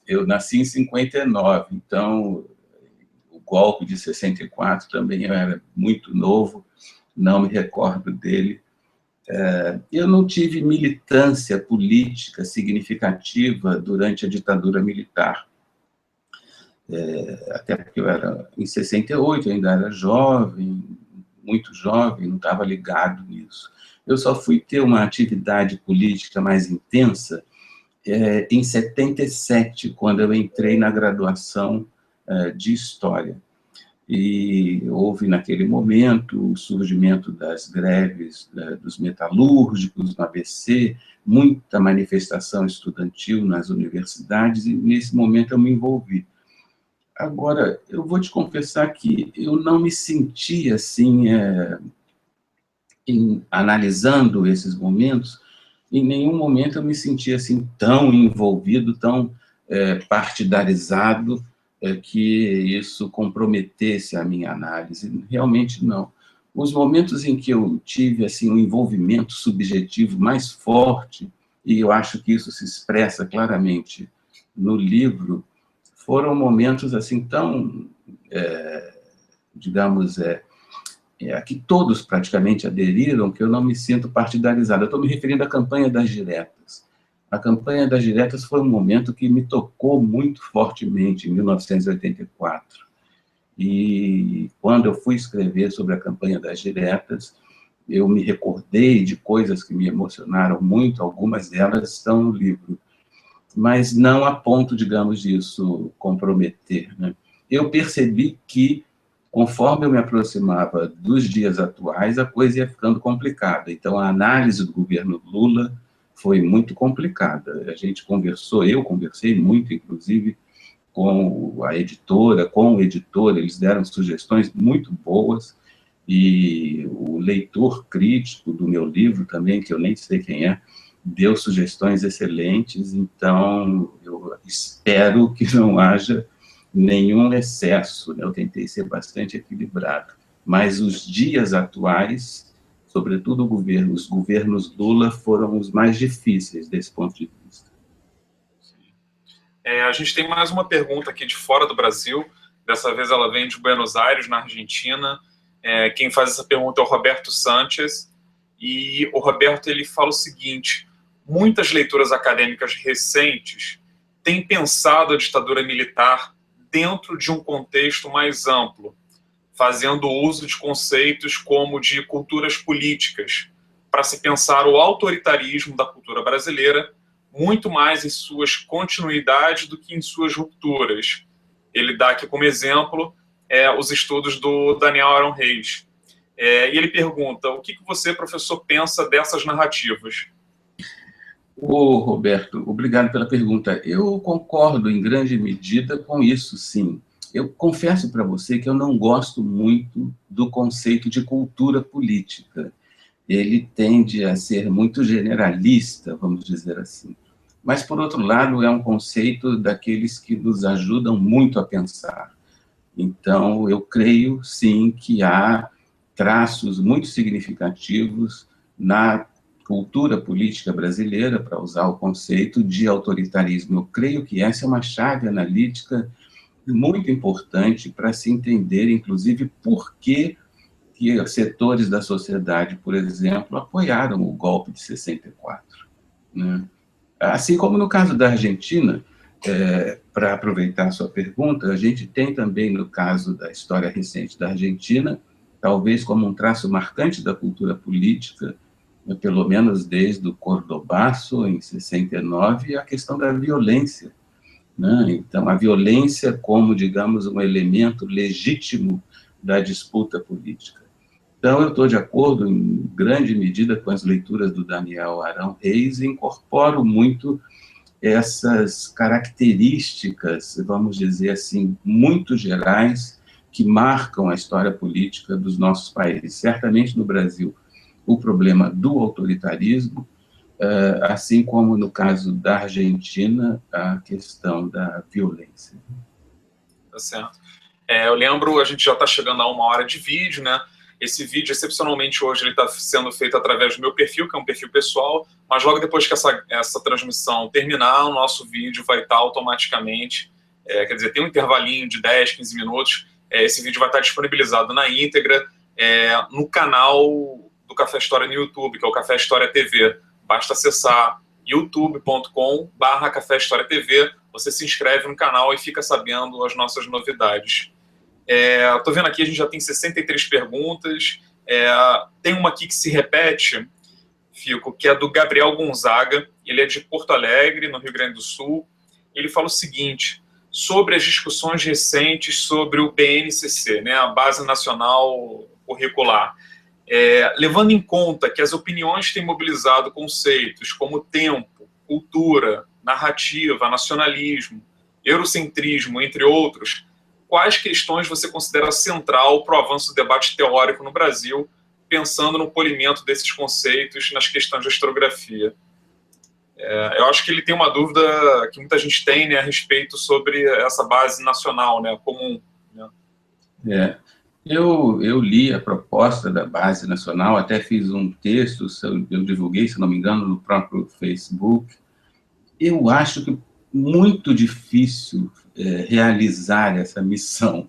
eu nasci em 59, então o golpe de 64 também eu era muito novo, não me recordo dele. Eu não tive militância política significativa durante a ditadura militar, até porque eu era em 68, eu ainda era jovem, muito jovem, não estava ligado nisso. Eu só fui ter uma atividade política mais intensa em 77, quando eu entrei na graduação de História. E houve, naquele momento, o surgimento das greves dos metalúrgicos no ABC, muita manifestação estudantil nas universidades, e nesse momento eu me envolvi. Agora, eu vou te confessar que eu não me senti assim, analisando esses momentos, em nenhum momento eu me senti assim tão envolvido, tão partidarizado, que isso comprometesse a minha análise. Realmente não. Os momentos em que eu tive assim um envolvimento subjetivo mais forte, e eu acho que isso se expressa claramente no livro, foram momentos assim tão, digamos, a que todos praticamente aderiram, que eu não me sinto partidarizado. Eu estou me referindo à campanha das diretas. A campanha das diretas foi um momento que me tocou muito fortemente, em 1984. E quando eu fui escrever sobre a campanha das diretas, eu me recordei de coisas que me emocionaram muito, algumas delas estão no livro, mas não a ponto, digamos, disso comprometer, né? Eu percebi que, conforme eu me aproximava dos dias atuais, a coisa ia ficando complicada. Então, a análise do governo Lula foi muito complicada. A gente conversou, eu conversei muito, inclusive, com a editora, com o editor, eles deram sugestões muito boas, e o leitor crítico do meu livro também, que eu nem sei quem é, deu sugestões excelentes. Então eu espero que não haja nenhum excesso, né? Eu tentei ser bastante equilibrado, mas os dias atuais, sobretudo os governos Lula, foram os mais difíceis desse ponto de vista.
A gente tem mais uma pergunta aqui de fora do Brasil, dessa vez ela vem de Buenos Aires, na Argentina. Quem faz essa pergunta é o Roberto Sanchez, e o Roberto ele fala o seguinte: muitas leituras acadêmicas recentes têm pensado a ditadura militar dentro de um contexto mais amplo, fazendo uso de conceitos como de culturas políticas, para se pensar o autoritarismo da cultura brasileira muito mais em suas continuidades do que em suas rupturas. Ele dá aqui como exemplo os estudos do Daniel Arão Reis. E ele pergunta: o que você, professor, pensa dessas narrativas?
Roberto, obrigado pela pergunta. Eu concordo em grande medida com isso, sim. Eu confesso para você que eu não gosto muito do conceito de cultura política. Ele tende a ser muito generalista, vamos dizer assim. Mas, por outro lado, é um conceito daqueles que nos ajudam muito a pensar. Então, eu creio, sim, que há traços muito significativos na cultura política brasileira, para usar o conceito de autoritarismo. Eu creio que essa é uma chave analítica muito importante para se entender, inclusive, por que setores da sociedade, por exemplo, apoiaram o golpe de 64, né? Assim como no caso da Argentina, para aproveitar a sua pergunta, a gente tem também, no caso da história recente da Argentina, talvez como um traço marcante da cultura política, pelo menos desde o Cordobaço, em 69, a questão da violência, né? Então, a violência como, digamos, um elemento legítimo da disputa política. Então, eu estou de acordo, em grande medida, com as leituras do Daniel Arão Reis, e incorporo muito essas características, vamos dizer assim, muito gerais, que marcam a história política dos nossos países. Certamente, no Brasil, o problema do autoritarismo, assim como no caso da Argentina, a questão da violência.
Tá certo. Eu lembro, a gente já está chegando a 1 hora de vídeo, né? Esse vídeo, excepcionalmente hoje, ele está sendo feito através do meu perfil, que é um perfil pessoal, mas logo depois que essa transmissão terminar, o nosso vídeo vai estar automaticamente, quer dizer, tem um intervalinho de 10, 15 minutos, esse vídeo vai estar disponibilizado na íntegra no canal do Café História no YouTube, que é o Café História TV. Basta acessar youtube.com/Café História TV, você se inscreve no canal e fica sabendo as nossas novidades. Estou vendo aqui, a gente já tem 63 perguntas. Tem uma aqui que se repete, Fico, que é do Gabriel Gonzaga. Ele é de Porto Alegre, no Rio Grande do Sul. Ele fala o seguinte, sobre as discussões recentes sobre o BNCC, né, a Base Nacional Curricular. Levando em conta que as opiniões têm mobilizado conceitos como tempo, cultura, narrativa, nacionalismo, eurocentrismo, entre outros, quais questões você considera central para o avanço do debate teórico no Brasil, pensando no polimento desses conceitos nas questões de historiografia? Eu acho que ele tem uma dúvida que muita gente tem, né, a respeito sobre essa base nacional, né, comum. Né?
Eu li a proposta da Base Nacional, até fiz um texto, eu divulguei, se não me engano, no próprio Facebook. Eu acho que muito difícil realizar essa missão,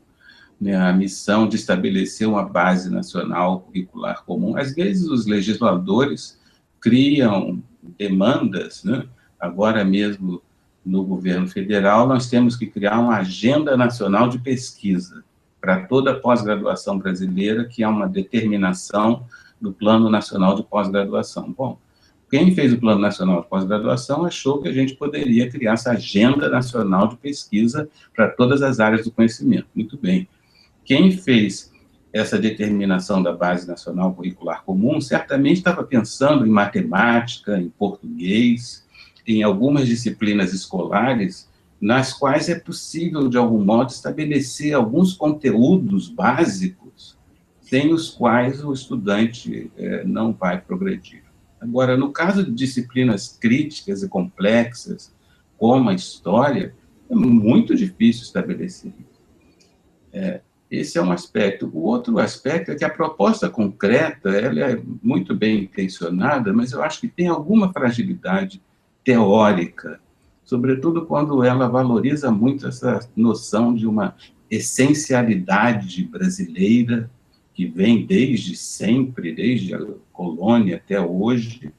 né, a missão de estabelecer uma base nacional curricular comum. Às vezes os legisladores criam demandas, né? Agora mesmo no governo federal nós temos que criar uma agenda nacional de pesquisa para toda a pós-graduação brasileira, que é uma determinação do Plano Nacional de Pós-Graduação. Bom, quem fez o Plano Nacional de Pós-Graduação achou que a gente poderia criar essa agenda nacional de pesquisa para todas as áreas do conhecimento. Muito bem. Quem fez essa determinação da Base Nacional Curricular Comum certamente estava pensando em matemática, em português, em algumas disciplinas escolares nas quais é possível, de algum modo, estabelecer alguns conteúdos básicos sem os quais o estudante não vai progredir. Agora, no caso de disciplinas críticas e complexas, como a história, é muito difícil estabelecer isso. Esse é um aspecto. O outro aspecto é que a proposta concreta, ela é muito bem intencionada, mas eu acho que tem alguma fragilidade teórica, sobretudo quando ela valoriza muito essa noção de uma essencialidade brasileira, que vem desde sempre, desde a colônia até hoje,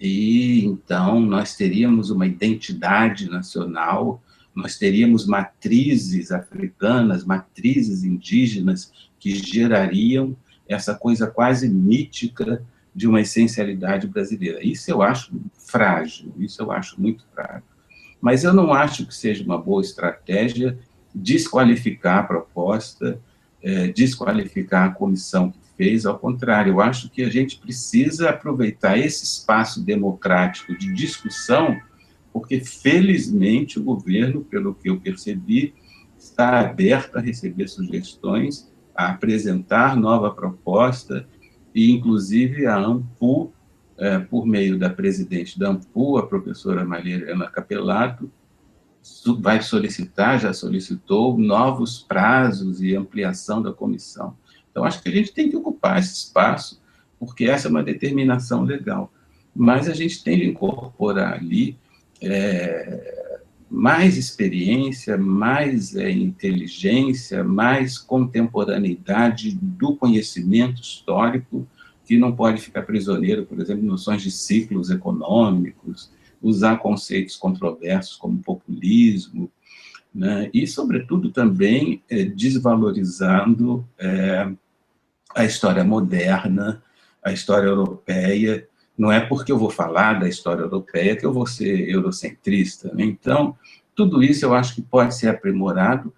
e então nós teríamos uma identidade nacional, nós teríamos matrizes africanas, matrizes indígenas, que gerariam essa coisa quase mítica de uma essencialidade brasileira. Isso eu acho frágil, isso eu acho muito frágil. Mas eu não acho que seja uma boa estratégia desqualificar a proposta, desqualificar a comissão que fez. Ao contrário, eu acho que a gente precisa aproveitar esse espaço democrático de discussão, porque, felizmente, o governo, pelo que eu percebi, está aberto a receber sugestões, a apresentar nova proposta, e, inclusive, a ANPU, por meio da presidente da ANPU, a professora Maria Helena Capelato, vai solicitar, já solicitou, novos prazos e ampliação da comissão. Então, acho que a gente tem que ocupar esse espaço, porque essa é uma determinação legal. Mas a gente tem que incorporar ali mais experiência, mais inteligência, mais contemporaneidade do conhecimento histórico, que não pode ficar prisioneiro, por exemplo, noções de ciclos econômicos, usar conceitos controversos como populismo, né? E, sobretudo, também desvalorizando a história moderna, a história europeia. Não é porque eu vou falar da história europeia que eu vou ser eurocentrista, né? Então, tudo isso eu acho que pode ser aprimorado,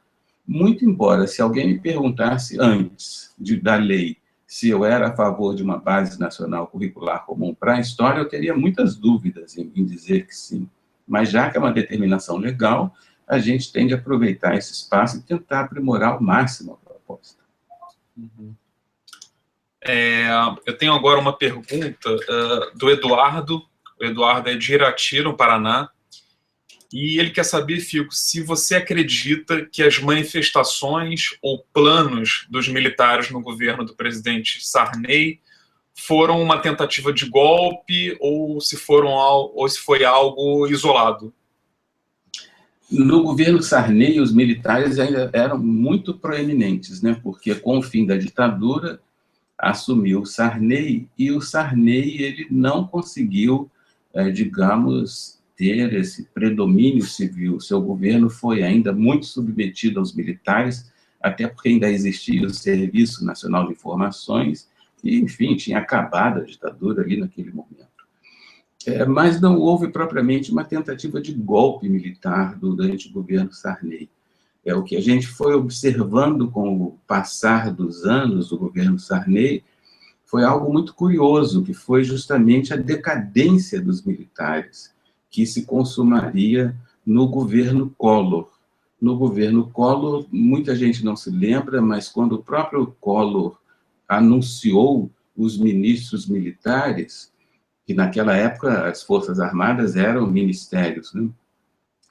muito embora, se alguém me perguntasse antes da lei se eu era a favor de uma base nacional curricular comum para a história, eu teria muitas dúvidas em dizer que sim. Mas, já que é uma determinação legal, a gente tem de aproveitar esse espaço e tentar aprimorar ao máximo a proposta.
Uhum. Eu tenho agora uma pergunta do Eduardo. O Eduardo é de Irati, no Paraná. E ele quer saber, Fico, se você acredita que as manifestações ou planos dos militares no governo do presidente Sarney foram uma tentativa de golpe ou se foi algo isolado.
No governo Sarney, os militares ainda eram muito proeminentes, né? Porque com o fim da ditadura assumiu o Sarney, e o Sarney ele não conseguiu, digamos, ter esse predomínio civil. Seu governo foi ainda muito submetido aos militares, até porque ainda existia o Serviço Nacional de Informações, e, enfim, tinha acabado a ditadura ali naquele momento. Mas não houve propriamente uma tentativa de golpe militar durante o governo Sarney. O que a gente foi observando com o passar dos anos do governo Sarney foi algo muito curioso, que foi justamente a decadência dos militares, que se consumaria no governo Collor. No governo Collor, muita gente não se lembra, mas quando o próprio Collor anunciou os ministros militares, que naquela época as Forças Armadas eram ministérios, né?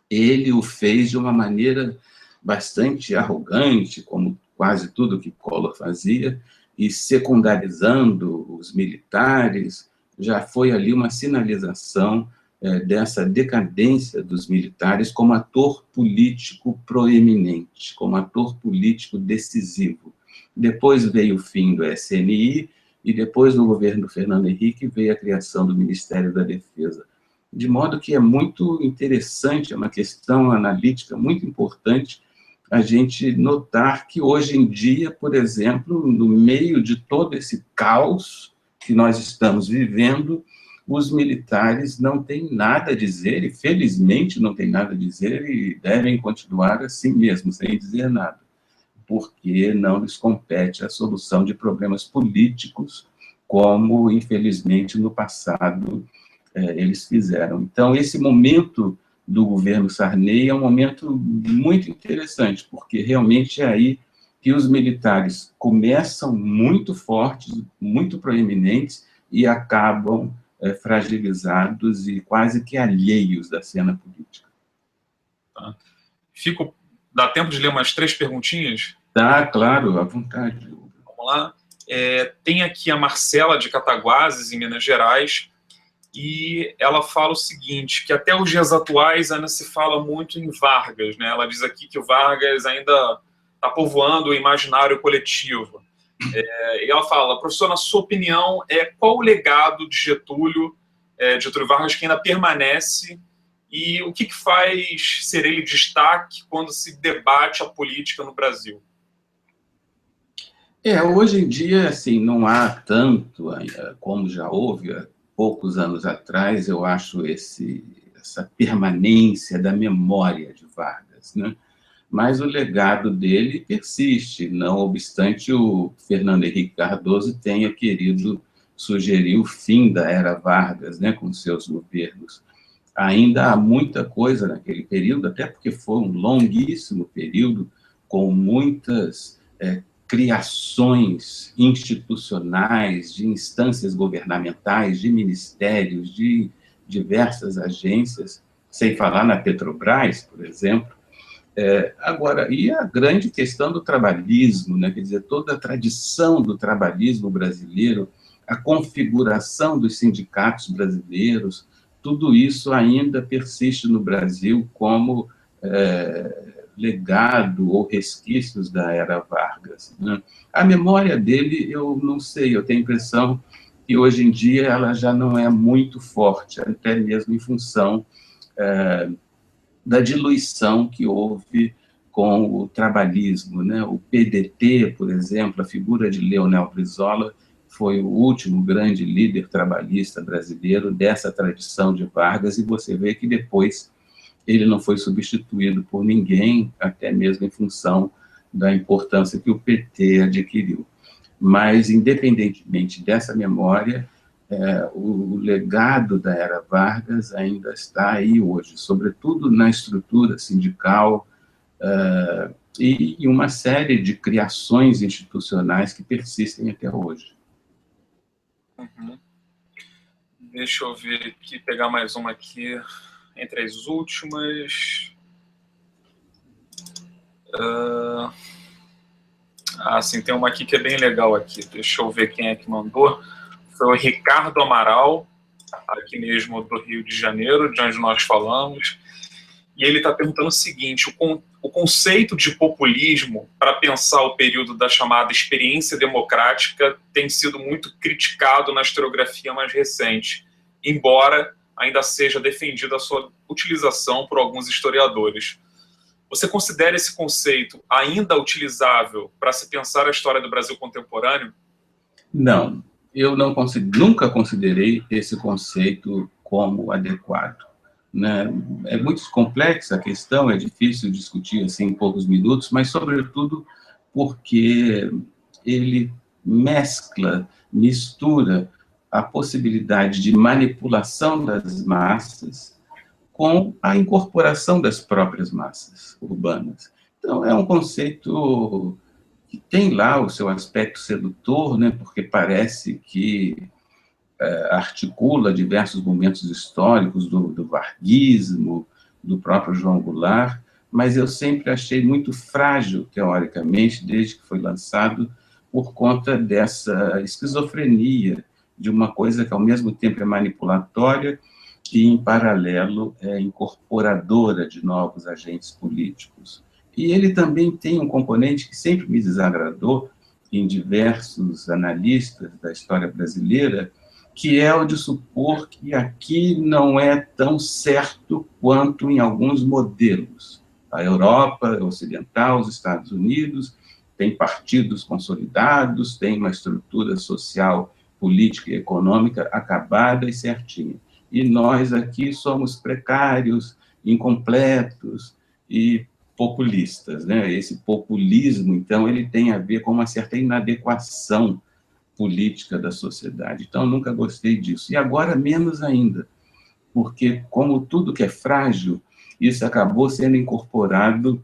Ele o fez de uma maneira bastante arrogante, como quase tudo que Collor fazia, e secundarizando os militares. Já foi ali uma sinalização dessa decadência dos militares como ator político proeminente, como ator político decisivo. Depois veio o fim do SNI, e depois, no governo do Fernando Henrique, veio a criação do Ministério da Defesa. De modo que é muito interessante, é uma questão analítica muito importante a gente notar que hoje em dia, por exemplo, no meio de todo esse caos que nós estamos vivendo, os militares não têm nada a dizer, e felizmente não têm nada a dizer, e devem continuar assim mesmo, sem dizer nada, porque não lhes compete a solução de problemas políticos, como, infelizmente, no passado eles fizeram. Então, esse momento do governo Sarney é um momento muito interessante, porque realmente é aí que os militares começam muito fortes, muito proeminentes, e acabam fragilizados e quase que alheios da cena política.
Tá. Dá tempo de ler umas 3 perguntinhas?
Dá, claro, à vontade.
Vamos lá. Tem aqui a Marcela, de Cataguases, em Minas Gerais, e ela fala o seguinte, que até os dias atuais ainda se fala muito em Vargas, né? Ela diz aqui que o Vargas ainda está povoando o imaginário coletivo. E ela fala, professor, na sua opinião, qual o legado de Getúlio Vargas que ainda permanece, e o que faz ser ele destaque quando se debate a política no Brasil?
Hoje em dia, assim, não há tanto, como já houve há poucos anos atrás, eu acho essa permanência da memória de Vargas, né? Mas o legado dele persiste, não obstante o Fernando Henrique Cardoso tenha querido sugerir o fim da era Vargas, né, com seus governos. Ainda há muita coisa naquele período, até porque foi um longuíssimo período, com muitas criações institucionais, de instâncias governamentais, de ministérios, de diversas agências, sem falar na Petrobras, por exemplo. Agora, e a grande questão do trabalhismo, né? Quer dizer, toda a tradição do trabalhismo brasileiro, a configuração dos sindicatos brasileiros, tudo isso ainda persiste no Brasil como legado ou resquícios da era Vargas, né? A memória dele, eu não sei, eu tenho a impressão que hoje em dia ela já não é muito forte, até mesmo em função da diluição que houve com o trabalhismo, né? O PDT, por exemplo, a figura de Leonel Brizola foi o último grande líder trabalhista brasileiro dessa tradição de Vargas, e você vê que depois ele não foi substituído por ninguém, até mesmo em função da importância que o PT adquiriu. Mas, independentemente dessa memória, o legado da era Vargas ainda está aí hoje, sobretudo na estrutura sindical e uma série de criações institucionais que persistem até hoje.
Uhum. Deixa eu ver aqui, pegar mais uma aqui. entre as últimas... sim, tem uma aqui que é bem legal aqui. Deixa eu ver quem é que mandou. Foi o Ricardo Amaral, aqui mesmo do Rio de Janeiro, de onde nós falamos. E ele está perguntando o seguinte: o conceito de populismo, para pensar o período da chamada experiência democrática, tem sido muito criticado na historiografia mais recente, embora ainda seja defendida a sua utilização por alguns historiadores. Você considera esse conceito ainda utilizável para se pensar a história do Brasil contemporâneo?
Não, eu nunca considerei esse conceito como adequado, né? É muito complexa a questão, é difícil discutir assim em poucos minutos, mas, sobretudo, porque ele mistura a possibilidade de manipulação das massas com a incorporação das próprias massas urbanas. Então, é um conceito que tem lá o seu aspecto sedutor, né, porque parece que articula diversos momentos históricos do varguismo, do próprio João Goulart, mas eu sempre achei muito frágil, teoricamente, desde que foi lançado, por conta dessa esquizofrenia de uma coisa que, ao mesmo tempo, é manipulatória e, em paralelo, é incorporadora de novos agentes políticos. E ele também tem um componente que sempre me desagradou em diversos analistas da história brasileira, que é o de supor que aqui não é tão certo quanto em alguns modelos. A Europa Ocidental, os Estados Unidos, tem partidos consolidados, tem uma estrutura social, política e econômica acabada e certinha. E nós aqui somos precários, incompletos e populistas, né? Esse populismo, então, ele tem a ver com uma certa inadequação política da sociedade. Então, eu nunca gostei disso. E agora, menos ainda, porque, como tudo que é frágil, isso acabou sendo incorporado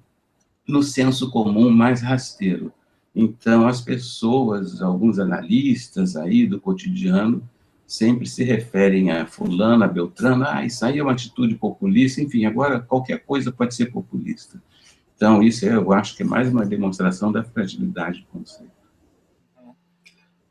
no senso comum mais rasteiro. Então, as pessoas, alguns analistas aí do cotidiano, sempre se referem a fulano, a Beltrano, isso aí é uma atitude populista, enfim, agora qualquer coisa pode ser populista. Então, isso eu acho que é mais uma demonstração da fragilidade do conceito.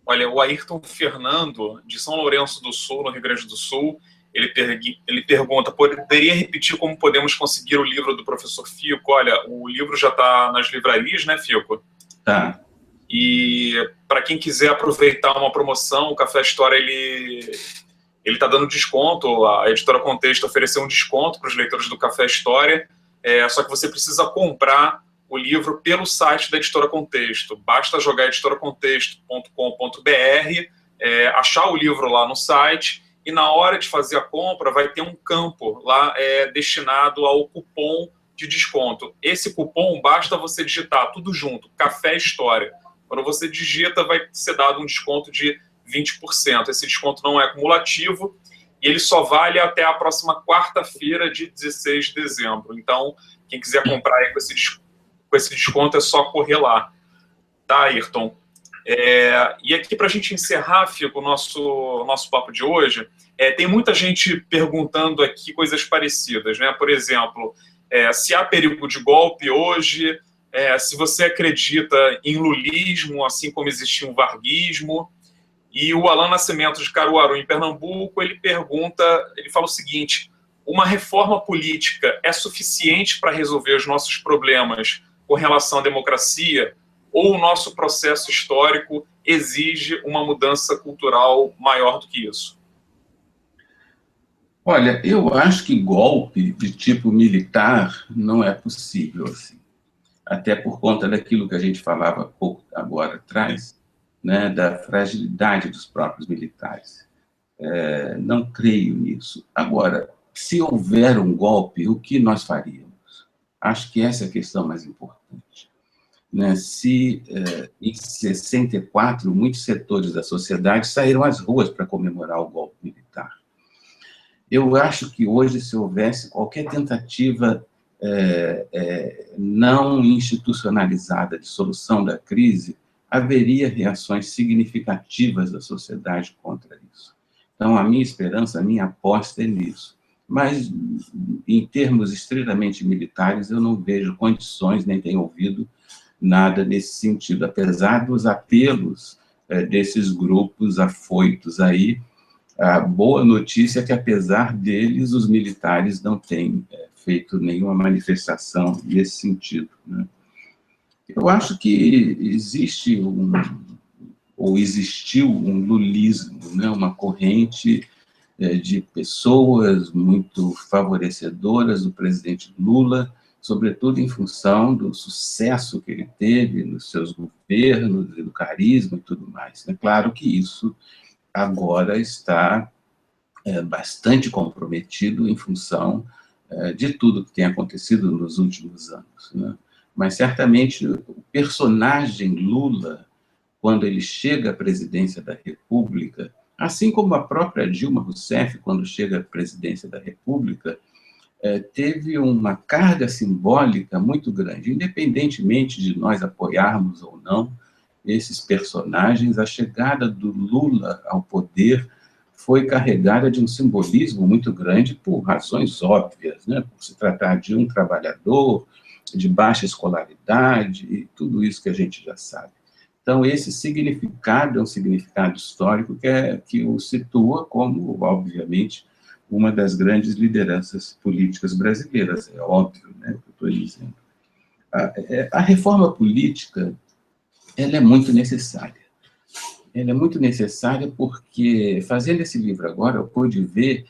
Olha, o Ayrton Fernando, de São Lourenço do Sul, no Rio Grande do Sul, ele pergunta: poderia repetir como podemos conseguir o livro do professor Fico? Olha, o livro já está nas livrarias, né, Fico?
Tá.
E para quem quiser aproveitar uma promoção, o Café História ele está dando desconto. A Editora Contexto ofereceu um desconto para os leitores do Café História, só que você precisa comprar o livro pelo site da Editora Contexto. Basta jogar editoracontexto.com.br, achar o livro lá no site, e na hora de fazer a compra vai ter um campo lá destinado ao cupom de desconto. Esse cupom, basta você digitar tudo junto, Café História. Quando você digita, vai ser dado um desconto de 20%. Esse desconto não é cumulativo e ele só vale até a próxima quarta-feira, de 16 de dezembro. Então, quem quiser comprar aí com esse desconto é só correr lá. Tá, Ayrton? E aqui, para a gente encerrar, Fico, o nosso papo de hoje, tem muita gente perguntando aqui coisas parecidas, né? Por exemplo, se há perigo de golpe hoje, se você acredita em lulismo, assim como existia um varguismo. E o Alan Nascimento, de Caruaru, em Pernambuco, ele fala o seguinte: uma reforma política é suficiente para resolver os nossos problemas com relação à democracia, ou o nosso processo histórico exige uma mudança cultural maior do que isso?
Olha, eu acho que golpe de tipo militar não é possível, assim. Até por conta daquilo que a gente falava pouco agora atrás, né, da fragilidade dos próprios militares. Não creio nisso. Agora, se houver um golpe, o que nós faríamos? Acho que essa é a questão mais importante. Né? Se, em 64, muitos setores da sociedade saíram às ruas para comemorar o golpe militar. Eu acho que hoje, se houvesse qualquer tentativa não institucionalizada de solução da crise, haveria reações significativas da sociedade contra isso. Então, a minha esperança, a minha aposta é nisso. mas, em termos estritamente militares, eu não vejo condições, nem tenho ouvido nada nesse sentido, apesar dos apelos desses grupos afoitos aí. A boa notícia é que, apesar deles, os militares não têm feito nenhuma manifestação nesse sentido, né? Eu acho que existiu um lulismo, né? Uma corrente de pessoas muito favorecedoras do presidente Lula, sobretudo em função do sucesso que ele teve nos seus governos, do carisma e tudo mais. É claro que isso agora está bastante comprometido em função de tudo que tem acontecido nos últimos anos, né? Mas, certamente, o personagem Lula, quando ele chega à presidência da República, assim como a própria Dilma Rousseff, quando chega à presidência da República, teve uma carga simbólica muito grande. Independentemente de nós apoiarmos ou não esses personagens, a chegada do Lula ao poder foi carregada de um simbolismo muito grande por razões óbvias, né? Por se tratar de um trabalhador de baixa escolaridade e tudo isso que a gente já sabe. Então, esse significado é um significado histórico que o situa como, obviamente, uma das grandes lideranças políticas brasileiras, é óbvio, né, o que eu estou dizendo. A reforma política, ela é muito necessária. Ela é muito necessária porque, fazendo esse livro agora, eu pude ver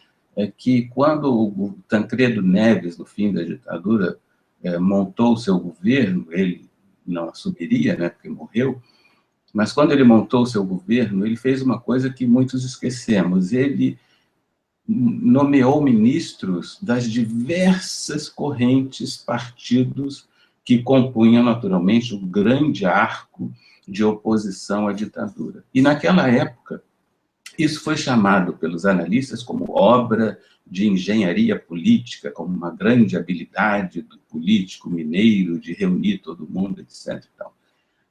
que quando o Tancredo Neves, no fim da ditadura, montou o seu governo, ele não assumiria, né, porque morreu, mas quando ele montou o seu governo, ele fez uma coisa que muitos esquecemos. Ele nomeou ministros das diversas correntes, partidos que compunham, naturalmente, o grande arco de oposição à ditadura. E, naquela época, isso foi chamado pelos analistas como obra de engenharia política, como uma grande habilidade do político mineiro de reunir todo mundo, etc.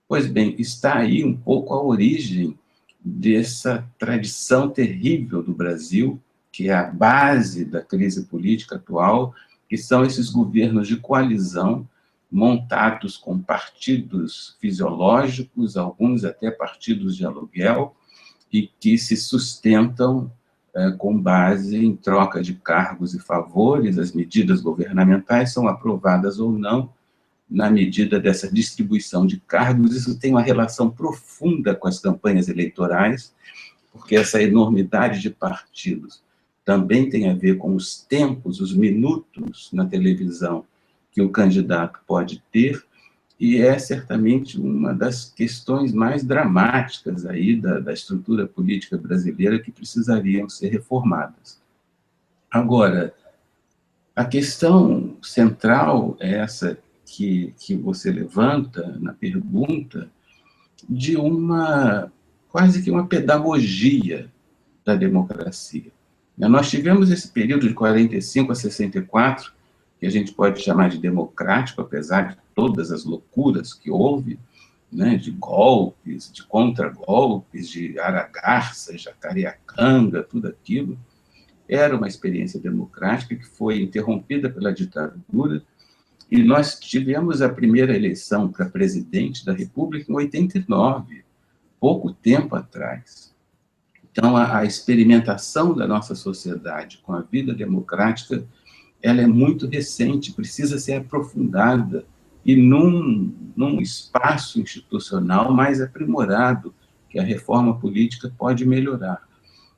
Pois bem, está aí um pouco a origem dessa tradição terrível do Brasil, que é a base da crise política atual, que são esses governos de coalizão montados com partidos fisiológicos, alguns até partidos de aluguel, e que se sustentam com base em troca de cargos e favores. As medidas governamentais são aprovadas ou não na medida dessa distribuição de cargos. Isso tem uma relação profunda com as campanhas eleitorais, porque essa enormidade de partidos também tem a ver com os tempos, os minutos na televisão que o candidato pode ter, e é certamente uma das questões mais dramáticas aí da estrutura política brasileira que precisariam ser reformadas. Agora, a questão central é essa que você levanta na pergunta, de quase que uma pedagogia da democracia. Nós tivemos esse período de 45 a 64, que a gente pode chamar de democrático, apesar de todas as loucuras que houve, né, de golpes, de contragolpes, de Aragarça, Jacareacanga, tudo aquilo. Era uma experiência democrática que foi interrompida pela ditadura, e nós tivemos a primeira eleição para presidente da República em 89, pouco tempo atrás. Então, a experimentação da nossa sociedade com a vida democrática, ela é muito recente, precisa ser aprofundada, e num espaço institucional mais aprimorado, que a reforma política pode melhorar.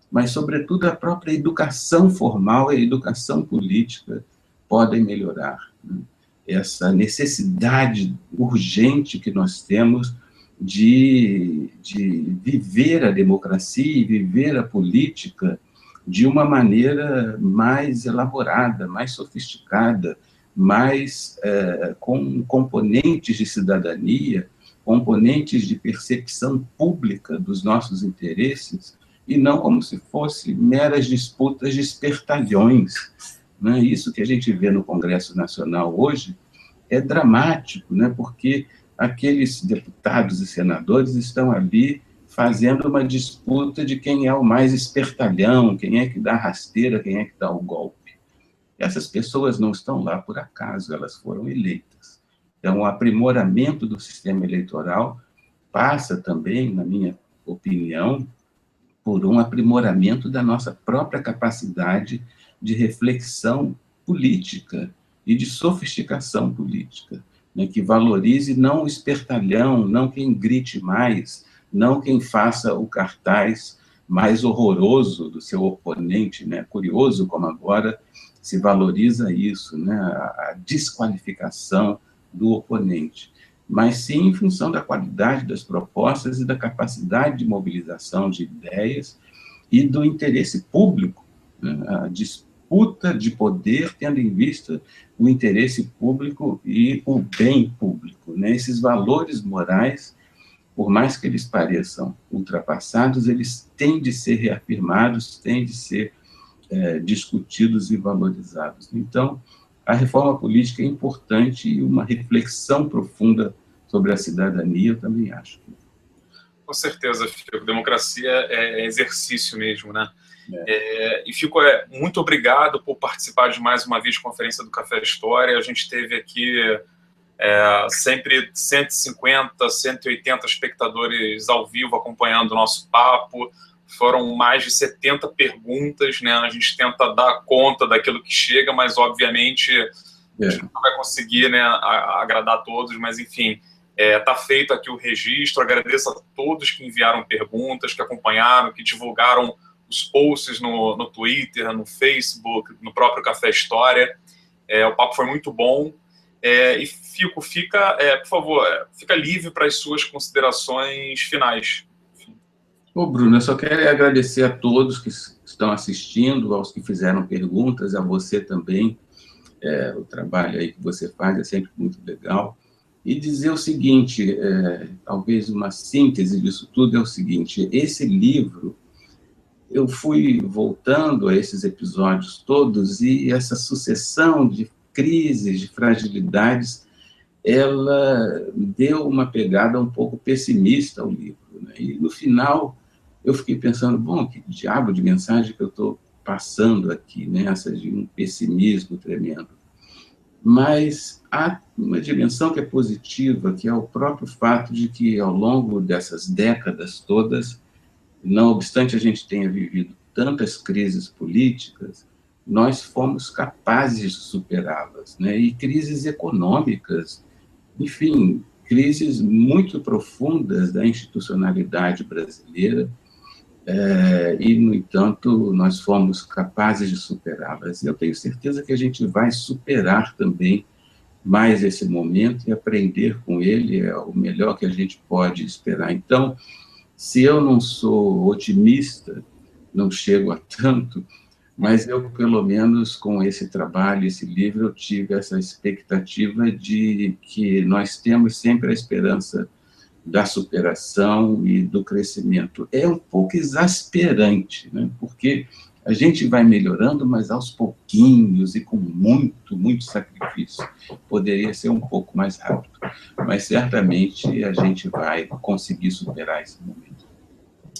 Mas, sobretudo, a própria educação formal e a educação política podem melhorar, né? Essa necessidade urgente que nós temos de viver a democracia e viver a política de uma maneira mais elaborada, mais sofisticada, mais com componentes de cidadania, componentes de percepção pública dos nossos interesses, e não como se fossem meras disputas de espertalhões, né? Isso que a gente vê no Congresso Nacional hoje é dramático, né? Porque aqueles deputados e senadores estão ali fazendo uma disputa de quem é o mais espertalhão, quem é que dá a rasteira, quem é que dá o golpe. Essas pessoas não estão lá por acaso, elas foram eleitas. Então, o aprimoramento do sistema eleitoral passa também, na minha opinião, por um aprimoramento da nossa própria capacidade de reflexão política e de sofisticação política, né, que valorize não o espertalhão, não quem grite mais, não quem faça o cartaz mais horroroso do seu oponente, né? Curioso como agora se valoriza isso, né? A desqualificação do oponente, mas sim em função da qualidade das propostas e da capacidade de mobilização de ideias e do interesse público, né? A disputa de poder tendo em vista o interesse público e o bem público, né? Esses valores morais, por mais que eles pareçam ultrapassados, eles têm de ser reafirmados, têm de ser discutidos e valorizados. Então, a reforma política é importante e uma reflexão profunda sobre a cidadania, eu também acho.
Com certeza, Fico. Democracia é exercício mesmo, né? E Fico, muito obrigado por participar de mais uma videoconferência do Café História. A gente teve aqui sempre 150, 180 espectadores ao vivo acompanhando o nosso papo. Foram mais de 70 perguntas, né? A gente tenta dar conta daquilo que chega, mas, obviamente, a gente não vai conseguir, né, agradar a todos, mas, enfim, está feito aqui o registro. Agradeço a todos que enviaram perguntas, que acompanharam, que divulgaram os posts no Twitter, no Facebook, no próprio Café História. O papo foi muito bom. E Fico, por favor, fica livre para as suas considerações finais.
Ô, Bruno, eu só quero agradecer a todos que estão assistindo, aos que fizeram perguntas, a você também. O trabalho aí que você faz é sempre muito legal. E dizer o seguinte, talvez uma síntese disso tudo é o seguinte: esse livro, eu fui voltando a esses episódios todos e essa sucessão de crises, de fragilidades, ela deu uma pegada um pouco pessimista ao livro, né? E, no final, eu fiquei pensando, bom, que diabo de mensagem que eu estou passando aqui, né? Essa de um pessimismo tremendo. Mas há uma dimensão que é positiva, que é o próprio fato de que, ao longo dessas décadas todas, não obstante a gente tenha vivido tantas crises políticas, nós fomos capazes de superá-las, né? E crises econômicas, enfim, crises muito profundas da institucionalidade brasileira, e, no entanto, nós fomos capazes de superá-las. E eu tenho certeza que a gente vai superar também mais esse momento e aprender com ele é o melhor que a gente pode esperar. Então, se eu não sou otimista, não chego a tanto, mas eu, pelo menos, com esse trabalho, esse livro, eu tive essa expectativa de que nós temos sempre a esperança da superação e do crescimento. É um pouco exasperante, né? Porque a gente vai melhorando, mas aos pouquinhos e com muito, muito sacrifício. Poderia ser um pouco mais rápido, mas certamente a gente vai conseguir superar esse momento.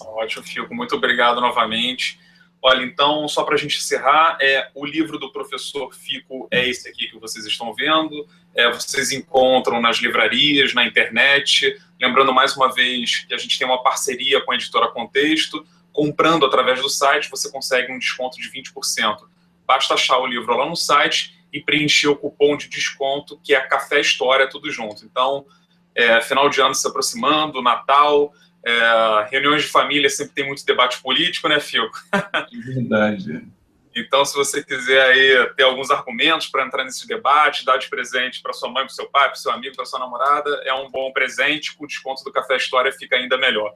Ótimo, Fico. Muito obrigado novamente. Olha, então, só para a gente encerrar, o livro do professor Fico é esse aqui que vocês estão vendo. Vocês encontram nas livrarias, na internet. Lembrando, mais uma vez, que a gente tem uma parceria com a Editora Contexto. Comprando através do site, você consegue um desconto de 20%. Basta achar o livro lá no site e preencher o cupom de desconto, que é Café História, tudo junto. Então, final de ano se aproximando, Natal... reuniões de família sempre tem muito debate político, né, Fico?
É verdade.
Então, se você quiser aí ter alguns argumentos para entrar nesse debate, dar de presente para sua mãe, para o seu pai, para o seu amigo, para sua namorada, é um bom presente. Com o desconto do Café História fica ainda melhor.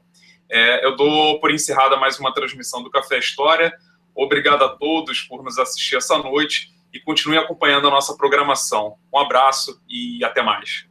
Eu dou por encerrada mais uma transmissão do Café História. Obrigado a todos por nos assistir essa noite e continue acompanhando a nossa programação. Um abraço e até mais.